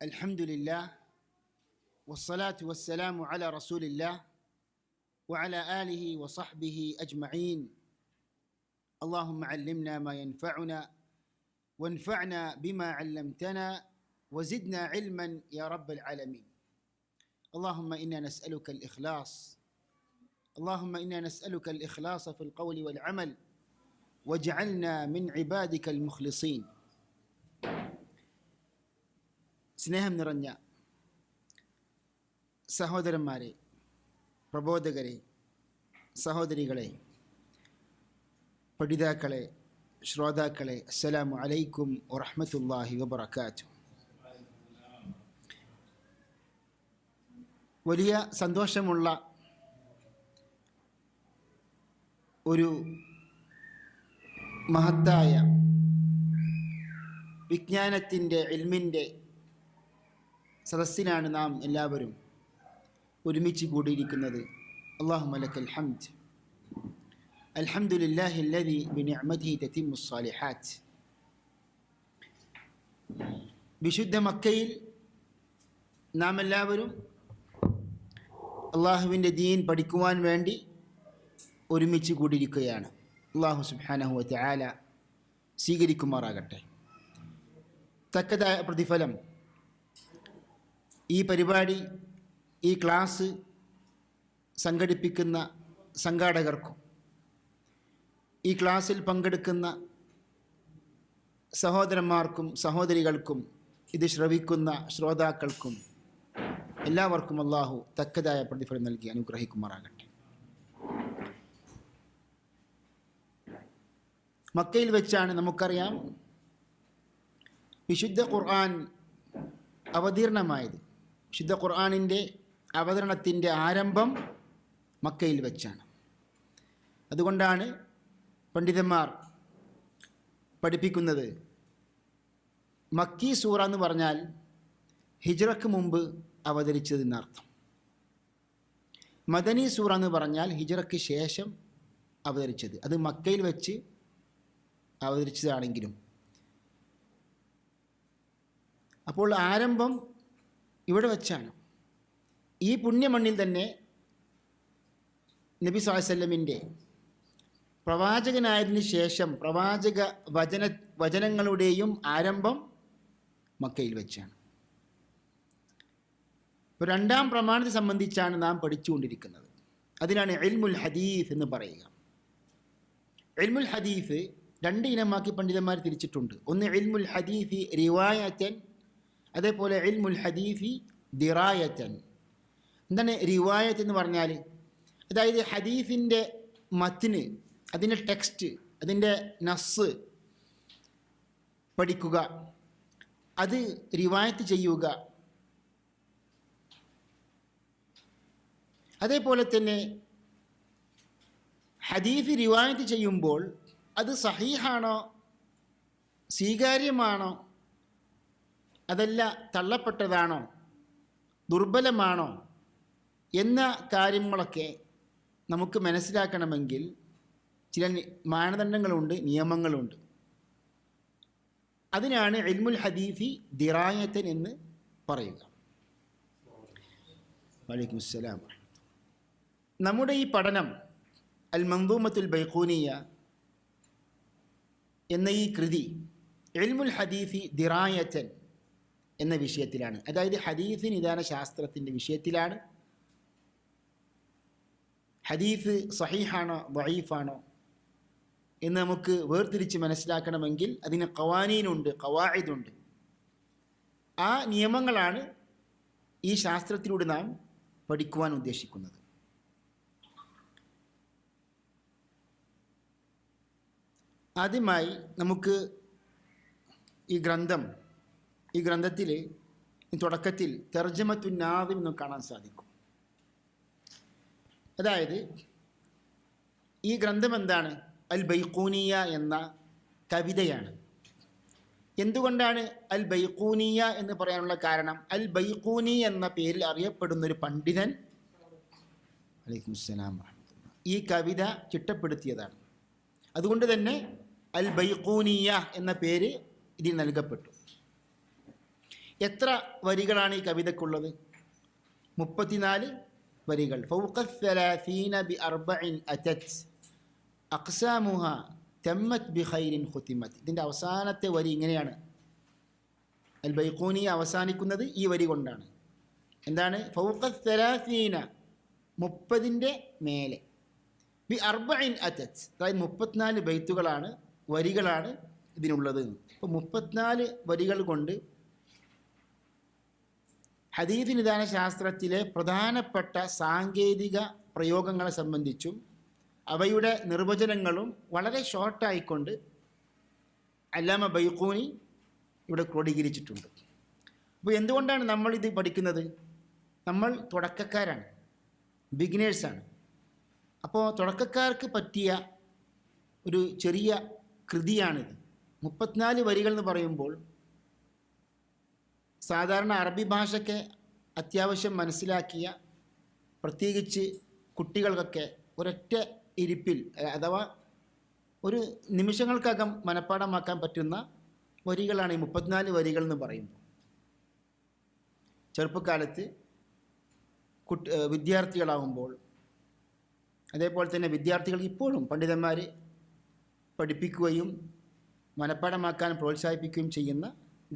الحمد لله والصلاة والسلام على رسول الله وعلى آله وصحبه أجمعين. اللهم علمنا ما ينفعنا وانفعنا بما علمتنا وزدنا علما يا رب العالمين. اللهم إنا نسألك الإخلاص في القول والعمل واجعلنا من عبادك المخلصين. സ്നേഹം നിറഞ്ഞ സഹോദരന്മാരെ, പ്രബോധകരെ, സഹോദരികളെ, പഠിതാക്കളെ, ശ്രോതാക്കളെ, അസ്സലാമു അലൈക്കും വറഹ്മത്തുള്ളാഹി വബറകാതുഹു. വലിയ സന്തോഷമുള്ള ഒരു മഹത്തായ വിജ്ഞാനത്തിൻ്റെ, ഇൽമിൻ്റെ സദസ്സിനാണ് നാം എല്ലാവരും ഒരുമിച്ച് കൂടിയിരിക്കുന്നത്. അല്ലാഹുമ്മ ലക്കൽ ഹംദ്. അൽഹംദുലില്ലാഹി അല്ലദീ ബിനിഅമതിഹി തതിമ്മുസ് സ്വാലിഹാത്ത്. വിശുദ്ധ മക്കയിൽ നാം എല്ലാവരും അള്ളാഹുവിൻ്റെ ദീൻ പഠിക്കുവാൻ വേണ്ടി ഒരുമിച്ച് കൂടിയിരിക്കുകയാണ്. അല്ലാഹു സുബ്ഹാനഹു വ തആല സ്വീകരിക്കുമാറാകട്ടെ. തക്കതായ പ്രതിഫലം ഈ പരിപാടി, ഈ ക്ലാസ് സംഘടിപ്പിക്കുന്ന സംഘാടകർക്കും ഈ ക്ലാസ്സിൽ പങ്കെടുക്കുന്ന സഹോദരന്മാർക്കും സഹോദരികൾക്കും ഇത് ശ്രവിക്കുന്ന ശ്രോതാക്കൾക്കും എല്ലാവർക്കും അല്ലാഹു തക്കതായ പ്രതിഫലം നൽകി അനുഗ്രഹിക്കുമാറാകട്ടെ. മക്കയിൽ വെച്ചാണ് നമുക്കറിയാം വിശുദ്ധ ഖുർആൻ അവതീർണമായത്. വിശുദ്ധ ഖുർആനിൻ്റെ അവതരണത്തിൻ്റെ ആരംഭം മക്കയിൽ വെച്ചാണ്. അതുകൊണ്ടാണ് പണ്ഡിതന്മാർ പഠിപ്പിക്കുന്നത് മക്കി സൂറ എന്ന് പറഞ്ഞാൽ ഹിജ്റക്ക് മുമ്പ് അവതരിച്ചതെന്നർത്ഥം. മദനി സൂറ എന്ന് പറഞ്ഞാൽ ഹിജ്റക്ക് ശേഷം അവതരിച്ചത്. അത് മക്കയിൽ വെച്ച് അവതരിച്ചതാണെങ്കിലും അപ്പോൾ ആരംഭം ഇവിടെ വച്ചാണ്. ഈ പുണ്യമണ്ണിൽ തന്നെ നബി സ്വല്ലല്ലാഹു അലൈഹി വസല്ലമിൻ്റെ പ്രവാചകനായതിനു ശേഷം പ്രവാചക വചനങ്ങളുടെയും ആരംഭം മക്കയിൽ വെച്ചാണ്. ഇപ്പോൾ രണ്ടാം പ്രമാണത്തെ സംബന്ധിച്ചാണ് നാം പഠിച്ചുകൊണ്ടിരിക്കുന്നത്. അതിനാണ് ഇൽമുൽ ഹദീസ് എന്ന് പറയുക. ഇൽമുൽ ഹദീസ് രണ്ട് ഇനമാക്കി പണ്ഡിതന്മാർ തിരിച്ചിട്ടുണ്ട്. ഒന്ന് ഇൽമുൽ ഹദീസ് റിവായത്തൻ, അതേപോലെ ഇൽമുൽ ഹദീസി ദിറായത്തൻ. എന്താണ് റിവായത്ത് എന്ന് പറഞ്ഞാൽ? അതായത് ഹദീസിൻ്റെ മത്ന്, അതിൻ്റെ ടെക്സ്റ്റ്, അതിൻ്റെ നസ്സ് പഠിക്കുക, അത് റിവായത്ത് ചെയ്യുക. അതേപോലെ തന്നെ ഹദീസ് റിവായത്ത് ചെയ്യുമ്പോൾ അത് സഹീഹാണോ, സ്വീകാര്യമാണോ, അതല്ല തള്ളപ്പെട്ടതാണോ, ദുർബലമാണോ എന്ന കാര്യങ്ങളൊക്കെ നമുക്ക് മനസ്സിലാക്കണമെങ്കിൽ ചില മാനദണ്ഡങ്ങളുണ്ട്, നിയമങ്ങളുണ്ട്. അതിനാണ് ഇൽമുൽ ഹദീസി ദിറായത്തൻ എന്ന് പറയുക. വലൈക്കും അസ്സലാം. നമ്മുടെ ഈ പഠനം അൽ മൻദൂമത്തുൽ ബൈഖൂനിയ എന്ന ഈ കൃതി ഇൽമുൽ ഹദീസി ദിറായത്തൻ എന്ന വിഷയത്തിലാണ്. അതായത് ഹദീസ് നിദാന ശാസ്ത്രത്തിൻ്റെ വിഷയത്തിലാണ്. ഹദീസ് സഹീഹാണോ ദഈഫാണോ എന്ന് നമുക്ക് വേർതിരിച്ച് മനസ്സിലാക്കണമെങ്കിൽ അതിന് ഖവാനീനുണ്ട്, ഖവാഇദുണ്ട്. ആ നിയമങ്ങളാണ് ഈ ശാസ്ത്രത്തിലൂടെ നാം പഠിക്കുവാൻ ഉദ്ദേശിക്കുന്നത്. ആദ്യമായി നമുക്ക് ഈ ഗ്രന്ഥത്തിൽ തുടക്കത്തിൽ തർജമത്തുൻ നാദിം എന്ന് കാണാൻ സാധിക്കും. അതായത് ഈ ഗ്രന്ഥം എന്താണ്? അൽ ബൈഖൂനിയ എന്ന കവിതയാണ്. എന്തുകൊണ്ടാണ് അൽ ബൈഖൂനിയ എന്ന് പറയാനുള്ള കാരണം? അൽ ബൈഖൂനി എന്ന പേരിൽ അറിയപ്പെടുന്നൊരു പണ്ഡിതൻ വലൈക്കും അസ്സലാം ഈ കവിത ചിട്ടപ്പെടുത്തിയതാണ്. അതുകൊണ്ട് തന്നെ അൽ ബൈഖൂനിയ എന്ന പേര് ഇതിൽ നൽകപ്പെട്ടു. എത്ര വരികളാണ് ഈ കവിതയ്ക്കുള്ളത്? 34 വരികൾ. ഫൗഖ الثلاثين بأربع أتت أقسامها تمت بخير ختمت. ഇതിൻ്റെ അവസാനത്തെ വരി ഇങ്ങനെയാണ്. അൽ ബൈഖൂനി അവസാനിക്കുന്നത് ഈ വരി കൊണ്ടാണ്. എന്താണ്? ഫൗഖ الثلاثين 30ൻ്റെ മേലെ, ബി അർബഇൻ അതത്, അതായത് 34 ബൈത്തുകളാണ്, വരികളാണ് ഇതിനുള്ളത്. അപ്പോൾ 34 വരികൾ കൊണ്ട് ഹദീസ് നിദാന ശാസ്ത്രത്തിലെ പ്രധാനപ്പെട്ട സാങ്കേതിക പ്രയോഗങ്ങളെ സംബന്ധിച്ചും അവയുടെ നിർവചനങ്ങളും വളരെ ഷോർട്ടായിക്കൊണ്ട് അല്ലാമ ബൈഖൂനി ഇവിടെ ക്രോഡീകരിച്ചിട്ടുണ്ട്. അപ്പോൾ എന്തുകൊണ്ടാണ് നമ്മളിത് പഠിക്കുന്നത്? നമ്മൾ തുടക്കക്കാരാണ്, ബിഗിനേഴ്സാണ്. അപ്പോൾ തുടക്കക്കാർക്ക് പറ്റിയ ഒരു ചെറിയ കൃതിയാണിത്. 34 വരികൾ എന്ന് പറയുമ്പോൾ സാധാരണ അറബി ഭാഷയ്ക്ക് അത്യാവശ്യം മനസ്സിലാക്കിയ, പ്രത്യേകിച്ച് കുട്ടികൾക്കൊക്കെ ഒരൊറ്റ ഇരിപ്പിൽ അഥവാ ഒരു നിമിഷങ്ങൾക്കകം മനഃപ്പാഠമാക്കാൻ പറ്റുന്ന വരികളാണ് ഈ 34 വരികൾ എന്ന് പറയുമ്പോൾ. ചെറുപ്പക്കാലത്ത് വിദ്യാർത്ഥികളാകുമ്പോൾ, അതേപോലെ തന്നെ വിദ്യാർത്ഥികൾ ഇപ്പോഴും പണ്ഡിതന്മാർ പഠിപ്പിക്കുകയും മനഃപ്പാഠമാക്കാൻ പ്രോത്സാഹിപ്പിക്കുകയും ചെയ്യുന്ന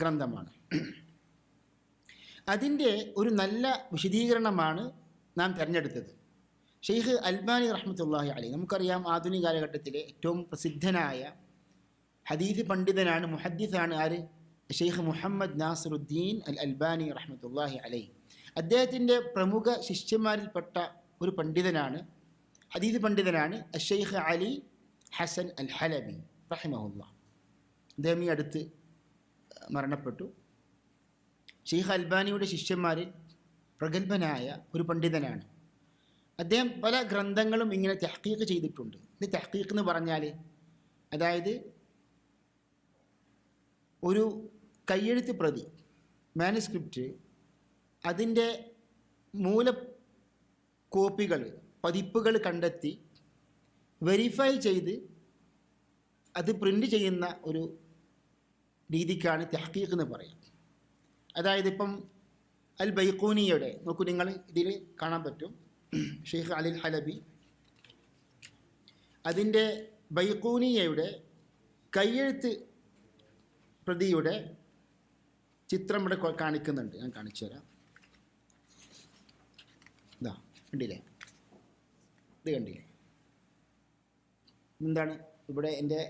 ഗ്രന്ഥമാണ്. അതിൻ്റെ ഒരു നല്ല വിശദീകരണമാണ് നാം തിരഞ്ഞെടുത്തത്. ഷെയ്ഖ് അൽബാനി റഹ്മത്തുള്ളാഹി അലൈഹി, നമുക്കറിയാം ആധുനിക കാലഘട്ടത്തിലെ ഏറ്റവും പ്രസിദ്ധനായ ഹദീസ് പണ്ഡിതനാണ്, മുഹദ്ദിസാണ്. ആര്? ഷെയ്ഖ് മുഹമ്മദ് നാസിറുദ്ദീൻ അൽ അൽബാനി റഹ്മത്തുള്ളാഹി അലൈഹി. അദ്ദേഹത്തിൻ്റെ പ്രമുഖ ശിഷ്യന്മാരിൽപ്പെട്ട ഒരു പണ്ഡിതനാണ്, ഹദീസ് പണ്ഡിതനാണ് ഷെയ്ഖ് അലി ഹസൻ അൽ ഹലബി റഹിമഹുല്ലാ. അദ്ദേഹം ഈ അടുത്ത് മരണപ്പെട്ടു. ഷെയ്ഖ് അൽബാനിയുടെ ശിഷ്യന്മാരിൽ പ്രഗത്ഭനായ ഒരു പണ്ഡിതനാണ്. അദ്ദേഹം പല ഗ്രന്ഥങ്ങളും ഇങ്ങനെ തഹ്ഖീഖ് ചെയ്തിട്ടുണ്ട്. ഇത് തഹ്ഖീഖ് എന്ന് പറഞ്ഞാൽ, അതായത് ഒരു കയ്യെഴുത്ത് പ്രതി, മാനുസ്ക്രിപ്റ്റ്, അതിൻ്റെ മൂല കോപ്പികൾ, പതിപ്പുകൾ കണ്ടെത്തി വെരിഫൈ ചെയ്ത് അത് പ്രിൻ്റ് ചെയ്യുന്ന ഒരു രീതിക്കാണ് തഹ്ഖീഖ് എന്ന് പറയാം. അതായത് ഇപ്പം അൽ ബൈഖൂനിയുടെ നോക്കൂ, നിങ്ങൾ ഇതിൽ കാണാൻ പറ്റും ഷെയ്ഖ് അലി ഹലബി, അതിൻ്റെ ബൈഖൂനിയയുടെ കയ്യെഴുത്ത് പ്രതിയുടെ ചിത്രം ഇവിടെ കാണിക്കുന്നുണ്ട്. ഞാൻ കാണിച്ചു തരാം. ഇതാ കണ്ടില്ലേ? ഇത് കണ്ടില്ലേ? എന്താണ് ഇവിടെ എൻ്റെ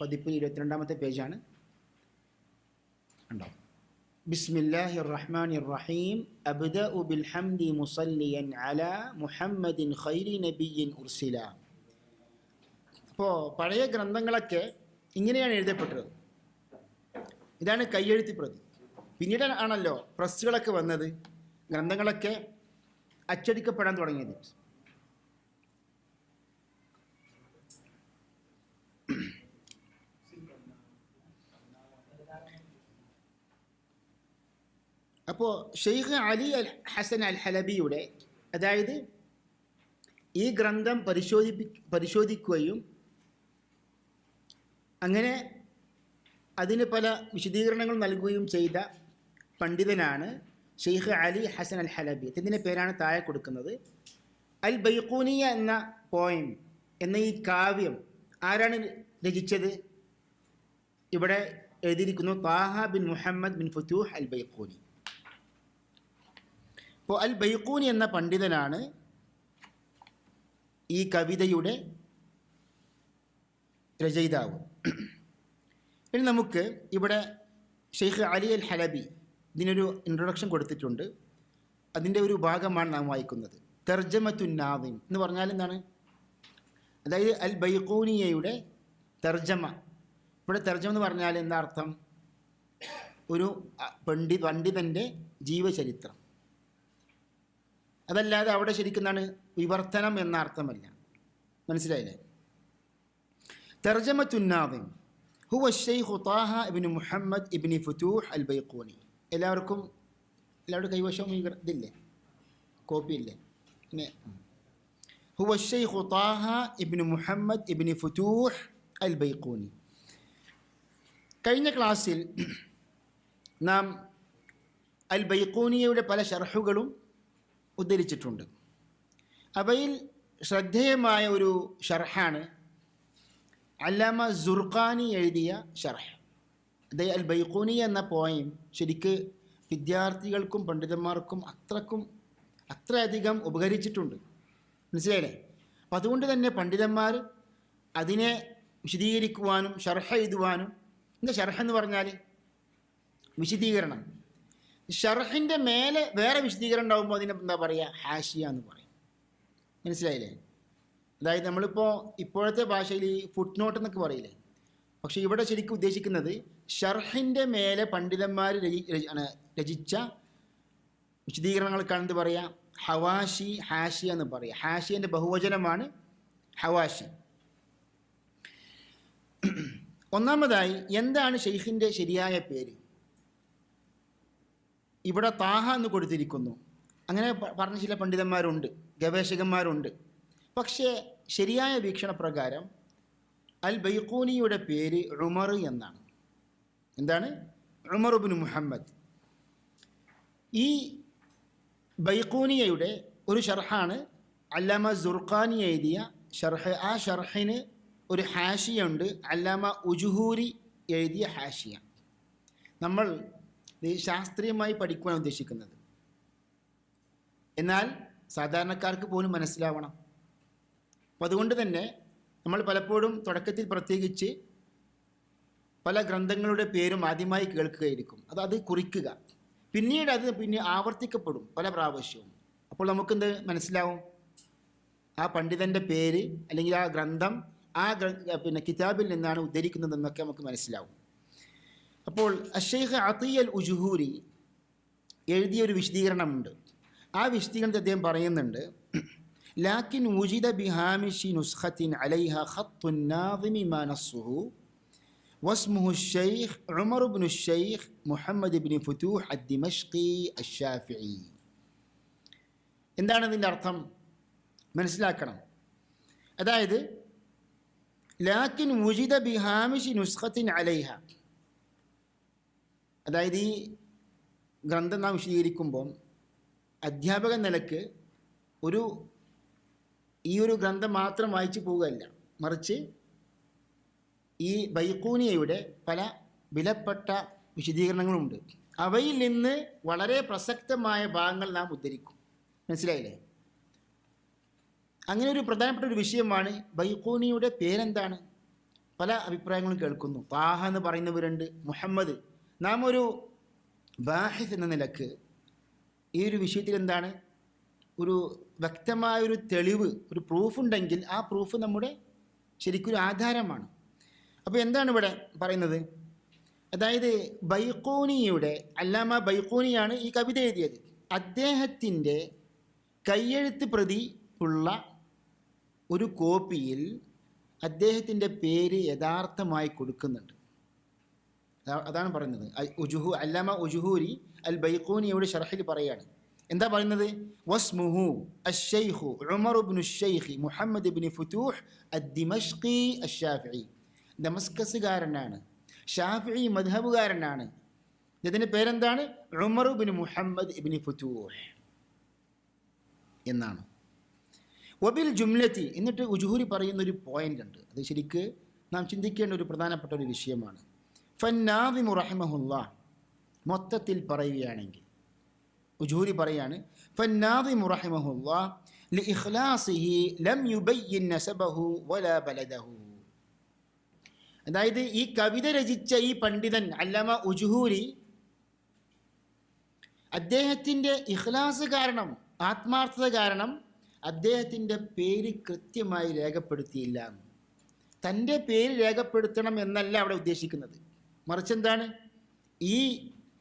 പതിപ്പിൽ 22ാമത്തെ പേജാണ്. ഉണ്ടോ? ബിസ്മില്ലാഹിർ റഹ്മാനിർ റഹീം അബ്ദഉ ബിൽ ഹംദി മുസല്ലിയൻ അലാ മുഹമ്മദിൻ ഖൈരി നബിയ്യിൻ ഉർസില. അപ്പോൾ പഴയ ഗ്രന്ഥങ്ങളൊക്കെ ഇങ്ങനെയാണ് എഴുതപ്പെട്ടത്. ഇതാണ് കയ്യെഴുത്ത് പ്രതി. പിന്നീട് ആണല്ലോ പ്രസ്സുകളൊക്കെ വന്നത്, ഗ്രന്ഥങ്ങളൊക്കെ അച്ചടിക്കപ്പെടാൻ തുടങ്ങിയത്. അപ്പോൾ ഷെയ്ഖ് അലി അൽ ഹസൻ അൽ ഹലബിയുടെ, അതായത് ഈ ഗ്രന്ഥം പരിശോധിക്കുകയും അങ്ങനെ അതിന് പല വിശദീകരണങ്ങൾ നൽകുകയും ചെയ്ത പണ്ഡിതനാണ് ഷെയ്ഖ് അലി ഹസൻ അൽ ഹലബി. ഇതിൻ്റെ പേരാണ് താഴെ കൊടുക്കുന്നത്. അൽ ബൈഖൂനിയ എന്ന പോയം, എന്ന ഈ കാവ്യം ആരാണ് രചിച്ചത്? ഇവിടെ എഴുതിയിരിക്കുന്നു Thaha bin Muhammad bin Futuh അൽ ബൈഖൂനി. അപ്പോൾ അൽ ബൈഖൂനി എന്ന പണ്ഡിതനാണ് ഈ കവിതയുടെ രചയിതാവ്. ഇനി നമുക്ക് ഇവിടെ ഷെയ്ഖ് അലി അൽ ഹലബി ഇതിനൊരു ഇൻട്രൊഡക്ഷൻ കൊടുത്തിട്ടുണ്ട്. അതിൻ്റെ ഒരു ഭാഗമാണ് നാം വായിക്കുന്നത്. തർജമത്തുൻ നാദിം എന്ന് പറഞ്ഞാൽ എന്താണ്? അതായത് അൽ ബൈഖൂനിയയുടെ തർജമ. ഇവിടെ തർജമ എന്ന് പറഞ്ഞാൽ എന്താ അർത്ഥം? ഒരു പണ്ഡിതൻ്റെ ജീവചരിത്രം. അതല്ലാതെ അവിടെ ശരിക്കും എന്താണ്? വിവർത്തനം എന്ന അർത്ഥമല്ല. മനസ്സിലായില്ലേ? തർജമത്തുൻ നാദിം ഹുവ ഷെയ്ഖ് താഹ ഇബ്നു മുഹമ്മദ് ഇബ്നു ഫുതൂഹ് അൽ ബൈഖൂനി. എല്ലാവരുടെ കൈവശവും ഇതില്ലേ? കോപ്പി ഇല്ലേ? പിന്നെ ഹുവ ഷെയ്ഖ് താഹ ഇബ്നു മുഹമ്മദ് ഇബ്നു ഫുതൂഹ് അൽ ബൈഖൂനി. കഴിഞ്ഞ ക്ലാസ്സിൽ നാം അൽ ബൈഖൂനിയയുടെ പല ഷർഹുകളും ഉദ്ധരിച്ചിട്ടുണ്ട്. അവയിൽ ശ്രദ്ധേയമായ ഒരു ഷർഹാണ് അല്ലാമ സുർഖാനി എഴുതിയ ഷർഹ്. അതായത് അൽ ബൈഖൂനിയ എന്ന പോയം ശരിക്ക് വിദ്യാർത്ഥികൾക്കും പണ്ഡിതന്മാർക്കും അത്രയധികം ഉപകരിച്ചിട്ടുണ്ട്. മനസ്സിലായില്ലേ? അപ്പം അതുകൊണ്ട് തന്നെ പണ്ഡിതന്മാർ അതിനെ വിശദീകരിക്കുവാനും ഷർഹ എഴുതുവാനും. എന്താ ഷർഹ് എന്ന് പറഞ്ഞാൽ? വിശദീകരണം. ഷർഹിൻ്റെ മേലെ വേറെ വിശദീകരണം ഉണ്ടാകുമ്പോൾ അതിനെ എന്താ പറയുക? ഹാഷിയ എന്ന് പറയും. മനസ്സിലായില്ലേ? അതായത് നമ്മളിപ്പോൾ ഇപ്പോഴത്തെ ഭാഷയിൽ ഈ ഫുട് നോട്ട് എന്നൊക്കെ പറയില്ലേ, പക്ഷേ ഇവിടെ ശരിക്കും ഉദ്ദേശിക്കുന്നത് ഷർഹിൻ്റെ മേലെ പണ്ഡിതന്മാർ രചിച്ച വിശദീകരണങ്ങൾക്കാണ് എന്ത് പറയുക? ഹവാഷി, ഹാഷിയ എന്ന് പറയുക. ഹാഷിയൻ്റെ ബഹുവചനമാണ് ഹവാഷി. ഒന്നാമതായി എന്താണ് ഷെയ്ഖിൻ്റെ ശരിയായ പേര്? ഇവിടെ താഹ എന്ന് കൊടുത്തിരിക്കുന്നു. അങ്ങനെ പറഞ്ഞ ചില പണ്ഡിതന്മാരുണ്ട്, ഗവേഷകന്മാരുണ്ട്. പക്ഷേ ശരിയായ വീക്ഷണപ്രകാരം അൽ ബൈഖൂനിയുടെ പേര് ഉമർ എന്നാണ്. എന്താണ്? ഉമർ ഇബ്നു മുഹമ്മദ്. ഈ ബൈഖൂനിയയുടെ ഒരു ഷർഹാണ് അല്ലാമ സുർഖാനി എഴുതിയ ഷർഹ്. ആ ഷർഹിന് ഒരു ഹാഷിയുണ്ട്, അല്ലാമ ഉജുഹൂരി എഴുതിയ ഹാഷിയ. നമ്മൾ ശാസ്ത്രീയമായി പഠിക്കുവാൻ ഉദ്ദേശിക്കുന്നത്, എന്നാൽ സാധാരണക്കാർക്ക് പോലും മനസ്സിലാവണം. അപ്പം അതുകൊണ്ട് തന്നെ നമ്മൾ പലപ്പോഴും തുടക്കത്തിൽ പ്രത്യേകിച്ച് പല ഗ്രന്ഥങ്ങളുടെ പേരും ആദ്യമായി കേൾക്കുകയായിരിക്കും. അത് കുറിക്കുക, പിന്നീട് അത് ആവർത്തിക്കപ്പെടും പല പ്രാവശ്യവും. അപ്പോൾ നമുക്കെന്ത് മനസ്സിലാവും? ആ പണ്ഡിതൻ്റെ പേര് അല്ലെങ്കിൽ ആ ഗ്രന്ഥം കിതാബിൽ നിന്നാണ് ഉദ്ധരിക്കുന്നതെന്നൊക്കെ നമുക്ക് മനസ്സിലാവും. അപ്പോൾ അഷെയ്ഖ് അത്തിയ അൽ ഉജുഹൂരി എഴുതിയൊരു വിശദീകരണമുണ്ട്. ആ വിശദീകരണത്തിൽ അദ്ദേഹം പറയുന്നുണ്ട്, ലാക്കിൻ ഉജിദ ബിഹാമിഷി നുസ്ഖത്തിൻ അലൈഹ ഖത്തുൻ നാദിമി മാ നസ്സുഹു വസ്മുഹു الشيخ عمر بن الشيخ محمد بن فتوح الدمشقي الشافعي. എന്താണ് ഇതിൻ്റെ അർത്ഥം? മനസ്സിലാക്കണം. അതായത് ലാക്കിൻ ഉജിദ ബിഹാമിഷി നുസ്ഖത്തിൻ അലൈഹ, അതായത് ഈ ഗ്രന്ഥം നാം വിശദീകരിക്കുമ്പോൾ അധ്യാപക നിലക്ക് ഈ ഒരു ഗ്രന്ഥം മാത്രം വായിച്ചു പോവുകയല്ല, മറിച്ച് ഈ ബൈഖൂനിയയുടെ പല വിലപ്പെട്ട വിശദീകരണങ്ങളുണ്ട്. അവയിൽ നിന്ന് വളരെ പ്രസക്തമായ ഭാഗങ്ങൾ നാം ഉദ്ധരിക്കും. മനസ്സിലായില്ലേ? അങ്ങനെ ഒരു പ്രധാനപ്പെട്ട ഒരു വിഷയമാണ് ബൈഖൂനിയുടെ പേരെന്താണ്. പല അഭിപ്രായങ്ങളും കേൾക്കുന്നു. താഹ എന്ന് പറയുന്നവരുണ്ട്, മുഹമ്മദ്. നാം ഒരു ബാഹിസ് എന്ന നിലക്ക് ഈ ഒരു വിഷയത്തിൽ എന്താണ് ഒരു വ്യക്തമായൊരു തെളിവ്, ഒരു പ്രൂഫ് ഉണ്ടെങ്കിൽ ആ പ്രൂഫ് നമ്മുടെ ശരിക്കൊരു ആധാരമാണ്. അപ്പോൾ എന്താണ് ഇവിടെ പറയുന്നത്? അതായത് ബൈഖൂനിയുടെ, അല്ലാമ ബൈഖൂനിയാണ് ഈ കവിത എഴുതിയത്. അദ്ദേഹത്തിൻ്റെ കയ്യെഴുത്ത് പ്രതി ഉള്ള ഒരു കോപ്പിയിൽ അദ്ദേഹത്തിൻ്റെ പേര് യഥാർത്ഥമായി കൊടുക്കുന്നുണ്ട്. അതാണ് പറയുന്നത്. അല്ലാമ ഉജുഹൂരി അൽ ബൈഖൂനിയുടെ ഷർഹിൽ പറയുകയാണ്. എന്താ പറയുന്നത്? വസ്മുഹു അശ്ശൈഖു ഉമർ ഇബ്നു അശ്ശൈഖ് മുഹമ്മദ് ഇബ്നു ഫുതൂഹ് അദ്ദിമഷ്ഖി അശ്ശാഫിഈ. ദമസ്കസുകാരനാണ്, ഷാഫിഈ മദ്ഹബുകാരനാണ്. ഇതിൻ്റെ പേരെന്താണ്? ഉമർ ഇബ്നു മുഹമ്മദ് ഇബ്നു ഫുതൂഹ് എന്നാണ്. വബിൽ ജുംലത്തി. എന്നിട്ട് ഉജുഹൂരി പറയുന്നൊരു പോയിൻ്റ് ഉണ്ട്, അത് ശരിക്ക് നാം ചിന്തിക്കേണ്ട ഒരു പ്രധാനപ്പെട്ട ഒരു വിഷയമാണ്. ഫന്നാദിമു റഹിമഹുല്ലാഹ്, മൊത്തത്തിൽ പറയുകയാണെങ്കിൽ ഉജൂരി പറയാണ്, ഫന്നാദിമു റഹിമഹുല്ലാഹ് ലിഇഖ്ലാസിഹി ലം യുബയ്യിൻ നസബഹു വലാ ബലദഹു. അതായത് ഈ കവിത രചിച്ച ഈ പണ്ഡിതൻ അല്ലാമ ഉജൂരി അദ്ദേഹത്തിൻ്റെ ഇഖ്ലാസ് കാരണം, ആത്മാർത്ഥത കാരണം അദ്ദേഹത്തിൻ്റെ പേര് കൃത്യമായി രേഖപ്പെടുത്തിയില്ല. തൻ്റെ പേര് രേഖപ്പെടുത്തണം എന്നല്ല അവിടെ ഉദ്ദേശിക്കുന്നത്, മറിച്ച് എന്താണ്, ഈ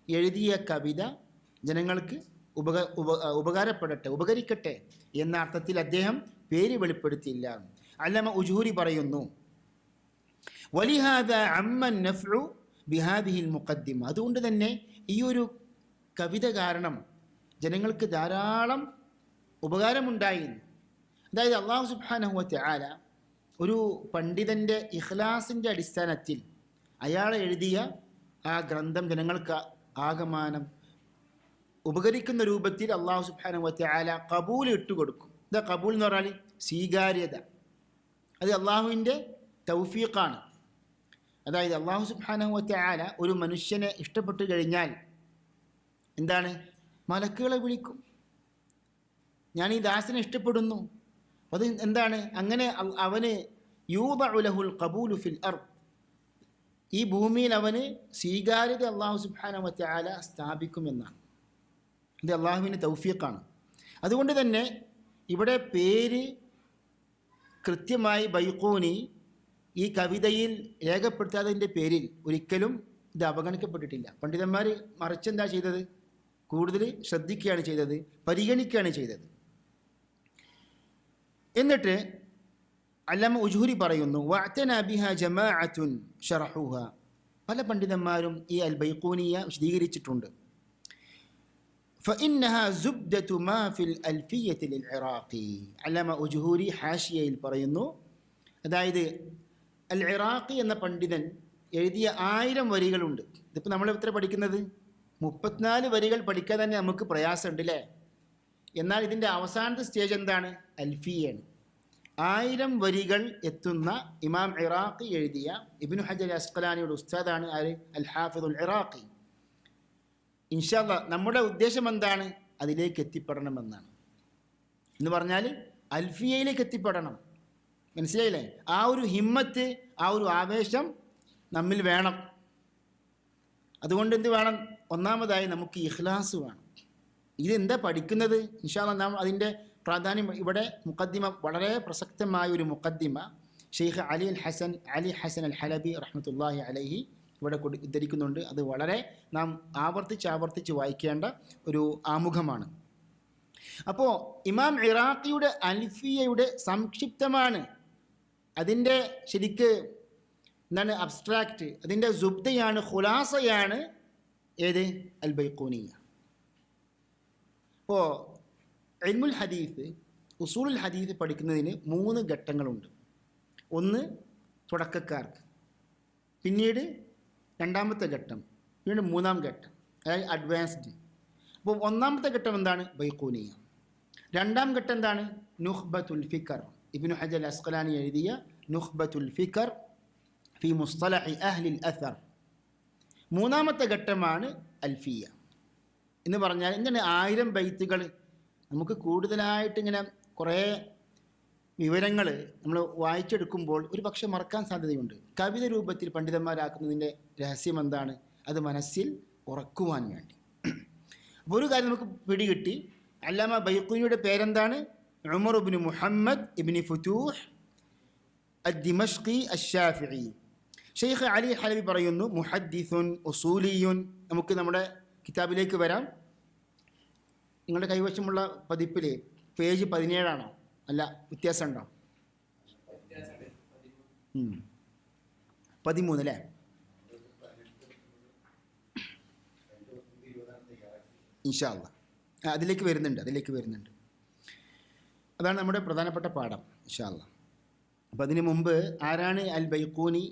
എഴുതിയ കവിത ജനങ്ങൾക്ക് ഉപകാരപ്പെടട്ടെ, ഉപകരിക്കട്ടെ എന്ന അർത്ഥത്തിൽ അദ്ദേഹം പേര് വെളിപ്പെടുത്തിയില്ല. അല്ലാമ ഉജൂരി പറയുന്നു, വലിഹാദ അമ്മൻ നഫ്ഉ ബിഹാദിഹിൽ മുഖദ്ദിമ. അതുകൊണ്ട് തന്നെ ഈ ഒരു കവിത കാരണം ജനങ്ങൾക്ക് ധാരാളം ഉപകാരമുണ്ടായി. അതായത് അല്ലാഹു സുബ്ഹാനഹു വ തആല ഒരു പണ്ഡിതൻ്റെ ഇഖ്ലാസിൻ്റെ അടിസ്ഥാനത്തിൽ അയാൾ എഴുതിയ ആ ഗ്രന്ഥം ജനങ്ങൾക്ക് ആകമാനം ഉപകരിക്കുന്ന രൂപത്തിൽ അള്ളാഹു സുബ്ഹാനഹു വ തആല ഖബൂൽ ഇട്ടുകൊടുക്കും. എന്താ ഖബൂൽ എന്ന് പറഞ്ഞാൽ? സ്വീകാര്യത. അത് അള്ളാഹുവിൻ്റെ തൗഫീഖാണ്. അതായത് അള്ളാഹു സുബ്ഹാനഹു വ തആല ഒരു മനുഷ്യനെ ഇഷ്ടപ്പെട്ടു കഴിഞ്ഞാൽ എന്താണ്? മലക്കുകളെ വിളിക്കും, ഞാൻ ഈ ദാസനെ ഇഷ്ടപ്പെടുന്നു. അത് എന്താണ്? അങ്ങനെ അവന് യൂദഉ ലഹുൽ ഖബൂലു ഫിൽ അർദ്, ഈ ഭൂമിയിൽ അവന് സ്വീകാര്യത അള്ളാഹു സുബ്ഹാനഹു വ തആല സ്ഥാപിക്കുമെന്നാണ്. ഇത് അള്ളാഹുവിൻ്റെ തൗഫീഖാണ്. അതുകൊണ്ട് തന്നെ ഇവിടെ പേര് കൃത്യമായി ബൈഖൂനി ഈ കവിതയിൽ രേഖപ്പെടുത്താത്തതിൻ്റെ പേരിൽ ഒരിക്കലും ഇത് അവഗണിക്കപ്പെട്ടിട്ടില്ല. പണ്ഡിതന്മാർ മറിച്ചെന്താ ചെയ്തത്? കൂടുതൽ ശ്രദ്ധിക്കുകയാണ് ചെയ്തത്, പരിഗണിക്കുകയാണ് ചെയ്തത്. എന്നിട്ട് അല്ലാമ ഉജ്ഹുരി പറയുന്നു, വഅതനാ ബിഹാ ജമാഅത്തുൻ ശറഹുഹ, പല പണ്ഡിതന്മാരും ഈ അൽ ബൈഖൂനിയ വിശദീകരിച്ചിട്ടുണ്ട്. ഫഇന്നഹാ സുബ്ദതു മാ ഫിൽ അൽഫിയ്യത്തി ലിൽ ഇറാഖി. അല്ലാമ ഉജ്ഹുരി ഹാഷിയയിൽ പറയുന്നു, അതായത് അൽ ഇറാഖി എന്ന പണ്ഡിതൻ എഴുതിയ 1000 വരികളുണ്ട്. ഇതിപ്പോൾ നമ്മൾ എത്ര പഠിക്കുന്നത്? 34 വരികൾ പഠിക്കാൻ തന്നെ നമുക്ക് പ്രയാസമുണ്ട് അല്ലേ? എന്നാൽ ഇതിൻ്റെ അവസാനത്തെ സ്റ്റേജ് എന്താണ്? അൽഫിയാണ്. 1000 വരികൾ എത്തുന്ന ഇമാം ഇറാഖി എഴുതിയ ഇബ്നു ഹജർ അസ്ഖലാനിയുടെ ഉസ്താദാണ് ആര്? അൽ ഹാഫിദുൽ ഇറാഖി. ഇൻഷാ അല്ലാഹ് നമ്മുടെ ഉദ്ദേശം എന്താണ്? അതിലേക്ക് എത്തിപ്പെടണമെന്നാണ്. എന്ന് പറഞ്ഞാൽ അൽഫിയയിലേക്ക് എത്തിപ്പെടണം. മനസ്സിലായില്ലേ? ആ ഒരു ഹിമ്മത്ത്, ആ ഒരു ആവേശം നമ്മിൽ വേണം. അതുകൊണ്ട് എന്ത് വേണം? ഒന്നാമതായി നമുക്ക് ഇഖ്ലാസ് വേണം. ഇതെന്താ പഠിക്കുന്നത്? ഇൻഷാ അല്ലാഹ് നാം അതിൻ്റെ പ്രാധാന്യം ഇവിടെ മുഖദ്ദിമ, വളരെ പ്രസക്തമായ ഒരു മുഖദ്ദിമ ഷെയ്ഖ് അലി ഹസൻ അൽ ഹലബി റഹ്മത്തുള്ളാഹി അലൈഹി ഇവിടെ ഉദ്ധരിക്കുന്നുണ്ട്. അത് വളരെ നാം ആവർത്തിച്ച് വായിക്കേണ്ട ഒരു ആമുഖമാണ്. അപ്പോൾ ഇമാം ഇറാഖിയുടെ അൽഫിയയുടെ സംക്ഷിപ്തമാണ്, അതിൻ്റെ ശരിക്ക് എന്താണ് അബ്സ്ട്രാക്റ്റ്, അതിൻ്റെ സുബ്ദയാണ്, ഖുലാസയാണ് ഏത്? അൽ ബൈഖൂനിയ. അപ്പോൾ ഇൽമുൽ ഹദീസ്, ഉസൂലുൽ ഹദീസ് പഠിക്കുന്നതിന് 3 ഘട്ടങ്ങളുണ്ട്. ഒന്ന് തുടക്കക്കാർക്ക്, പിന്നീട് 2ാമത്തെ ഘട്ടം, പിന്നീട് 3ാം ഘട്ടം, അതായത് അഡ്വാൻസ്ഡ്. അപ്പോൾ 1ാമത്തെ ഘട്ടം എന്താണ്? ബൈഖൂനിയ. 2ാം ഘട്ടം എന്താണ്? നുഖ്ബത്തുൽ ഫിക്ർ. ഇബ്നു ഹജർ അസ്ഖലാനി എഴുതിയ നുഖ്ബത്തുൽ ഫിക്ർ ഫി മുസ്തലഹി അഹ്ലിൽ അഥർ. 3ാമത്തെ ഘട്ടമാണ് അൽഫിയ. എന്ന് പറഞ്ഞാൽ എന്താണ്? 1000 ബൈത്തുകൾ. നമുക്ക് കൂടുതലായിട്ട് ഇങ്ങനെ കുറേ വിവരങ്ങൾ നമ്മൾ വായിച്ചെടുക്കുമ്പോൾ ഒരു പക്ഷെ മറക്കാൻ സാധ്യതയുണ്ട്. കവിത രൂപത്തിൽ പണ്ഡിതന്മാരാക്കുന്നതിൻ്റെ രഹസ്യം എന്താണ്? അത് മനസ്സിൽ ഉറക്കുവാൻ വേണ്ടി. അപ്പോൾ ഒരു കാര്യം നമുക്ക് പിടികിട്ടി. അല്ലാമ ബൈഖൂനിയുടെ പേരെന്താണ്? ഉമർ ഇബ്നു മുഹമ്മദ് ഇബ്നു ഫുതൂഹ് അദ്ദിമഷ്ഖി അശ്ശാഫിഈ. ഷെയ്ഖ് അലി ഹലബി പറയുന്നു, മുഹദ്ദിസുൻ ഉസൂലിയുൻ. നമുക്ക് നമ്മുടെ കിതാബിലേക്ക് വരാം. നിങ്ങളുടെ കൈവശമുള്ള പതിപ്പിൽ പേജ് 17 അല്ല, വ്യത്യാസമുണ്ടോ? 13 അല്ലേ? ഇൻഷാ അല്ലാഹ് അതിലേക്ക് വരുന്നുണ്ട്. അതാണ് നമ്മുടെ പ്രധാനപ്പെട്ട പാഠം ഇൻഷാ അല്ലാഹ്. അപ്പം അതിനു മുമ്പ് ആരാണ് അൽ ബൈഖൂനി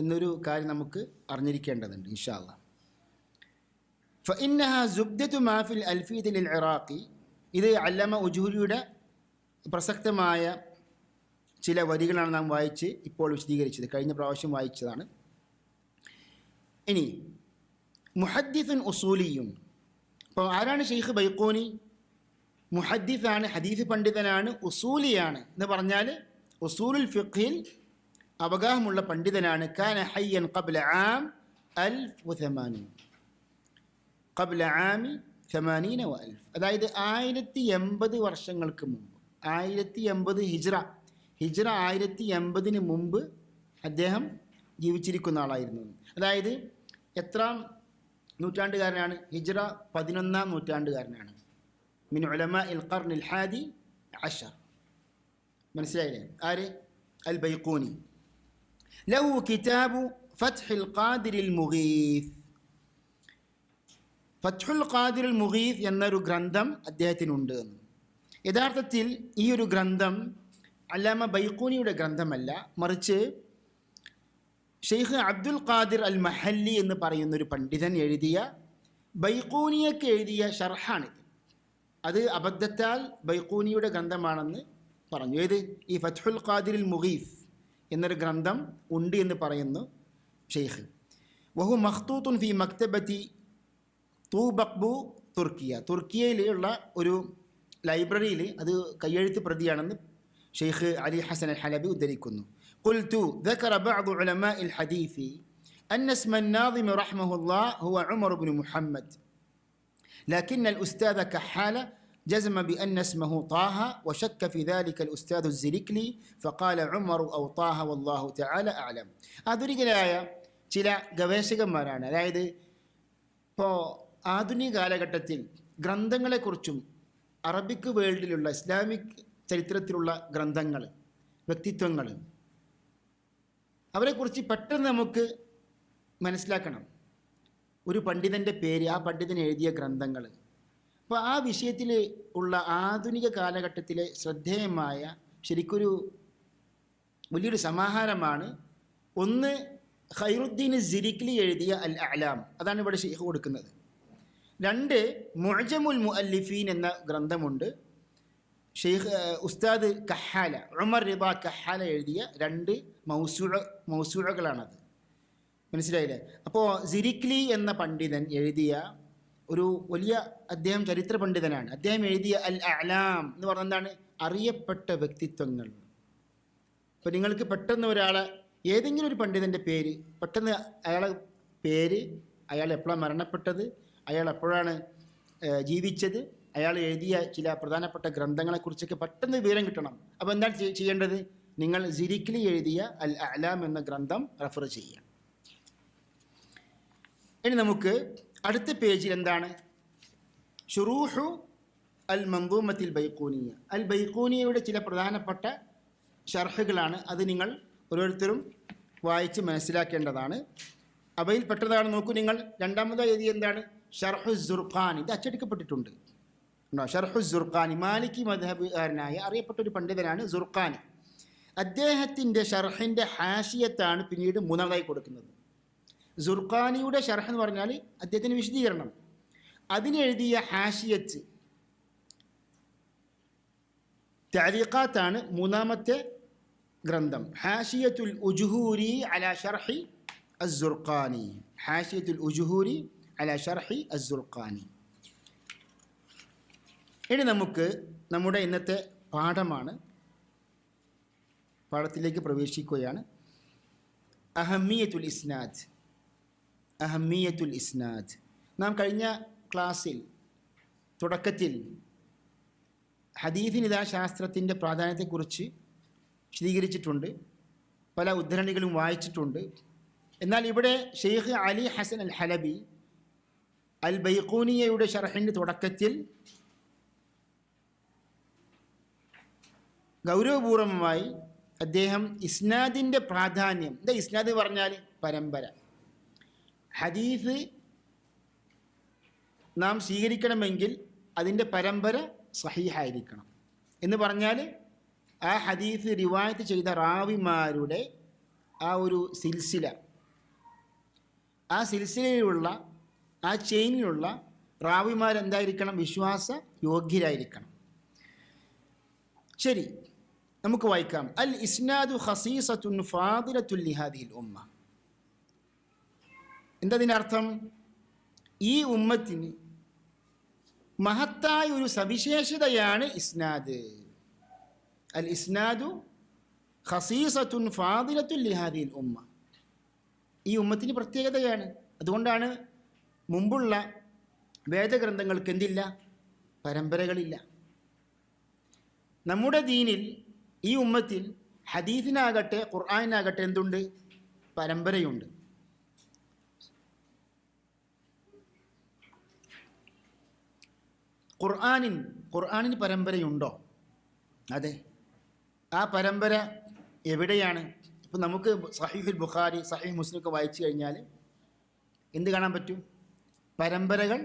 എന്നൊരു കാര്യം നമുക്ക് അറിഞ്ഞിരിക്കേണ്ടതുണ്ട് ഇൻഷാ അല്ലാഹ്. ഫഇന്നഹാ സുബ്ദതു മാ ഫിൽ അൽഫിയ്യത്തി ലിൽ ഇറാഖി. ഇത് അല്ലാമ ഉജ്ഹുരിയുടെ പ്രസക്തമായ ചില വരികളാണ് നാം വായിച്ച് ഇപ്പോൾ വിശദീകരിച്ചത്. കഴിഞ്ഞ പ്രാവശ്യം വായിച്ചതാണ്. ഇനി മുഹദ്ദിസുൻ ഉസൂലിയുൻ. അപ്പോൾ ആരാണ് ഷെയ്ഖ് ബൈഖൂനി? മുഹദ്ദിസാണ്, ഹദീസ് പണ്ഡിതനാണ്, ഉസൂലിയാണ്. എന്ന് പറഞ്ഞാൽ ഉസൂലുൽ ഫിഖ്ഹിൽ അവഗാഹമുള്ള പണ്ഡിതനാണ്. കാന ഹയ്യൻ ഖബ്ല ആം 1080, ഖബ്ല ആമി 80 വ 1000. അതായത് 1080 വർഷങ്ങൾക്ക് മുമ്പ്, 1080 ഹിജ്റ 1080 മുമ്പ് അദ്ദേഹം ജീവിച്ചിരിക്കുന്ന ആളായിരുന്നു. അതായത് എത്രാം നൂറ്റാണ്ടുകാരനാണ്? ഹിജ്റ 11ാം നൂറ്റാണ്ടുകാരനാണ്. മിൻ ഉലമാഇൽ ഖർനിൽ ഹാദി അശർ. മനസ്സിലായില്ലേ? ആര്? അൽ ബൈഖൂനി. ലഹു കിതാബു ഫത്ഹുൽ ഖാദിറിൽ മുഗീസ്. ഫത്ഹുൽ ഖാദിറുൽ മുഗീസ് എന്നൊരു ഗ്രന്ഥം അദ്ദേഹത്തിനുണ്ട്. യഥാർത്ഥത്തിൽ ഈ ഒരു ഗ്രന്ഥം അല്ലാമ ബൈഖൂനിയുടെ ഗ്രന്ഥമല്ല, മറിച്ച് ഷെയ്ഖ് അബ്ദുൽ ഖാദിർ അൽ മഹല്ലി എന്ന് പറയുന്നൊരു പണ്ഡിതൻ എഴുതിയ ബൈഖൂനിയൊക്കെ എഴുതിയ ഷർഹാണിത്. അത് അബദ്ധത്താൽ ബൈഖൂനിയുടെ ഗ്രന്ഥമാണെന്ന് പറഞ്ഞു. ഏത്? ഈ ഫത്ഹുൽ ഖാദിറിൽ മുഗീഫ് എന്നൊരു ഗ്രന്ഥം ഉണ്ട് എന്ന് പറയുന്നു ഷെയ്ഖ്. വഹു മഖ്തൂത്തുൻ ഫി മക്തബത്തി തൂബഖ്ബു തുർക്കിയ. തുർക്കിയയിലുള്ള ഒരു ലൈബ്രറിയിൽ അത് കയ്യെഴുത്ത് പ്രതിയാണെന്ന് ഷെയ്ഖ് അലി ഹസൻ അൽ ഹലബി ഉദ്ധരിക്കുന്നു. ഖുൽതു ذكر بعض علماء الحديث أن اسم الناظم رحمه الله هو عمر بن محمد لكن الأستاذ كحالة جزم بأن اسمه طه وشك في ذلك الأستاذ الزركلي فقال عمر أو طه والله تعالى أعلم. ആധുനികരായ ചില ഗവേഷകന്മാരാണ്, അതായത് ഇപ്പോൾ ആധുനിക കാലഘട്ടത്തിൽ ഗ്രന്ഥങ്ങളെക്കുറിച്ചും അറബിക് വേൾഡിലുള്ള ഇസ്ലാമിക് ചരിത്രത്തിലുള്ള ഗ്രന്ഥങ്ങൾ, വ്യക്തിത്വങ്ങൾ, അവരെക്കുറിച്ച് പെട്ടെന്ന് നമുക്ക് മനസ്സിലാക്കണം. ഒരു പണ്ഡിതൻ്റെ പേര്, ആ പണ്ഡിതൻ എഴുതിയ ഗ്രന്ഥങ്ങൾ. അപ്പോൾ ആ വിഷയത്തിൽ ഉള്ള ആധുനിക കാലഘട്ടത്തിലെ ശ്രദ്ധേയമായ ശരിക്കൊരു വലിയൊരു സമാഹാരമാണ് ഒന്ന് ഖൈറുദ്ദീൻ സിരിക്ലി എഴുതിയ അൽ അഅ്ലാം. അതാണ് ഇവിടെ ഷെയ്ഖ് കൊടുക്കുന്നത്. രണ്ട് മുഅ്ജമുൽ മുഅല്ലിഫീൻ എന്ന ഗ്രന്ഥമുണ്ട്. ഷെയ്ഖ് ഉസ്താദ് കഹാല, ഉമർ റിദ കഹാല എഴുതിയ രണ്ട് മൗസൂഅകളാണത്. മനസ്സിലായില്ലേ? അപ്പോൾ സിരിക്ലി എന്ന പണ്ഡിതൻ എഴുതിയ ഒരു വലിയ, അദ്ദേഹം ചരിത്ര പണ്ഡിതനാണ്. അദ്ദേഹം എഴുതിയ അൽ അഅ്ലാം എന്ന് പറഞ്ഞാൽ എന്താണ്? അറിയപ്പെട്ട വ്യക്തിത്വങ്ങൾ. അപ്പോൾ നിങ്ങൾക്ക് പെട്ടെന്ന് ഒരാളെ, ഏതെങ്കിലും ഒരു പണ്ഡിതൻ്റെ പേര് പെട്ടെന്ന്, അയാളെ പേര്, അയാൾ എപ്പോഴാണ് മരണപ്പെട്ടത്, അയാൾ എപ്പോഴാണ് ജീവിച്ചത്, അയാൾ എഴുതിയ ചില പ്രധാനപ്പെട്ട ഗ്രന്ഥങ്ങളെക്കുറിച്ചൊക്കെ പെട്ടെന്ന് വിവരം കിട്ടണം. അപ്പോൾ എന്താണ് ചെയ്യേണ്ടത്? നിങ്ങൾ സിരിക്ലി എഴുതിയ അൽ അഅ്ലാം എന്ന ഗ്രന്ഥം റെഫർ ചെയ്യുക. ഇനി നമുക്ക് അടുത്ത പേജിൽ എന്താണ്? ഷുറൂഹു അൽ മൻദൂമത്തിൽ ബൈഖൂനിയ. അൽ ബൈഖൂനിയയുടെ ചില പ്രധാനപ്പെട്ട ഷർഹുകളാണ്. അത് നിങ്ങൾ ഓരോരുത്തരും വായിച്ച് മനസ്സിലാക്കേണ്ടതാണ്. അവയിൽ പെട്ടതാണ്. നോക്കൂ നിങ്ങൾ, രണ്ടാമതായി എഴുതിയ എന്താണ്? ഷർഹു സുർഖാനി. ഇത് അച്ചടിക്കപ്പെട്ടിട്ടുണ്ട്. ഷർഹു സുർഖാനി, മാലിക്കി മദ്ഹബുകാരനായ അറിയപ്പെട്ട ഒരു പണ്ഡിതനാണ് സുർഖാനി. അദ്ദേഹത്തിൻ്റെ ഷർഹിൻ്റെ ഹാഷിയത്താണ് പിന്നീട് മൂന്നാമതായി കൊടുക്കുന്നത്. സുർഖാനിയുടെ ഷർഹ് എന്ന് പറഞ്ഞാൽ അദ്ദേഹത്തിൻ്റെ വിശദീകരണം. അതിനെഴുതിയ ഹാഷിയത്ത്, തഅലീഖാത്താണ് മൂന്നാമത്തെ ഗ്രന്ഥം. ഹാഷിയത്തുൽ ഉജ്ഹൂരി അലാ ഷർഹി അസ്സുർഖാനി. ഹാഷിയത്തുൽ ഉജ്ഹൂരി അലാ ഷർഹി അസ്സുർഖാനി. ഇനി നമുക്ക് നമ്മുടെ ഇന്നത്തെ പാഠത്തിലേക്ക് പ്രവേശിക്കുകയാണ്. അഹമ്മിയത്തുൽ ഇസ്നാദ്. അഹമ്മിയത്തുൽ ഇസ്നാദ്. നാം കഴിഞ്ഞ ക്ലാസ്സിൽ തുടക്കത്തിൽ ഹദീസ് നിദാശാസ്ത്രത്തിൻ്റെ പ്രാധാന്യത്തെക്കുറിച്ച് വിശദീകരിച്ചിട്ടുണ്ട്. പല ഉദ്ധരണികളും വായിച്ചിട്ടുണ്ട്. എന്നാൽ ഇവിടെ ഷെയ്ഖ് അലി ഹസൻ അൽ ഹലബി അൽ ബൈഖൂനിയയുടെ ഷർഹിൻ്റെ തുടക്കത്തിൽ ഗൗരവപൂർവമായി അദ്ദേഹം ഇസ്നാദിൻ്റെ പ്രാധാന്യം, എന്താ ഇസ്നാദ് പറഞ്ഞാൽ? പരമ്പര. ഹദീസ് നാം സ്വീകരിക്കണമെങ്കിൽ അതിൻ്റെ പരമ്പര സഹീഹായിരിക്കണം. എന്ന് പറഞ്ഞാൽ ആ ഹദീസ് റിവായത്ത് ചെയ്ത റാവിമാരുടെ ആ ഒരു സിൽസില, ആ സിൽസിലയിലുള്ള, ആ ചെയിനിലുള്ള റാവിമാരെന്തായിരിക്കണം? വിശ്വാസ യോഗ്യരായിരിക്കണം. ശരി, നമുക്ക് വായിക്കാം. അൽ ഇസ്നാദു ഖസീസത്തുൻ ഫാദിലത്തുൻ ലിഹാദിഹിൽ ഉമ്മ. എന്തതിനർത്ഥം? ഈ ഉമ്മത്തിന് മഹത്തായ ഒരു സവിശേഷതയാണ് ഇസ്നാദ്. അൽ ഇസ്നാദു ഖസീസത്തുൻ ഫാദിലത്തുൻ ലിഹാദിഹിൽ ഉമ്മ. ഈ ഉമ്മത്തിന് പ്രത്യേകതയാണ്. അതുകൊണ്ടാണ് മുമ്പുള്ള വേദഗ്രന്ഥങ്ങൾക്ക് എന്തില്ല? പരമ്പരകളില്ല. നമ്മുടെ ദീനിൽ, ഈ ഉമ്മത്തിൽ ഹദീസിനാകട്ടെ ഖുർആനിനാകട്ടെ എന്തുണ്ട്? പരമ്പരയുണ്ട്. ഖുർആനിന് പരമ്പരയുണ്ടോ? അതെ. ആ പരമ്പര എവിടെയാണ്? ഇപ്പം നമുക്ക് സഹീഹുൽ ബുഖാരി, സഹീഹ് മുസ്ലിമൊക്കെ വായിച്ചു കഴിഞ്ഞാൽ എന്ത് കാണാൻ പറ്റും? പരമ്പരകൾ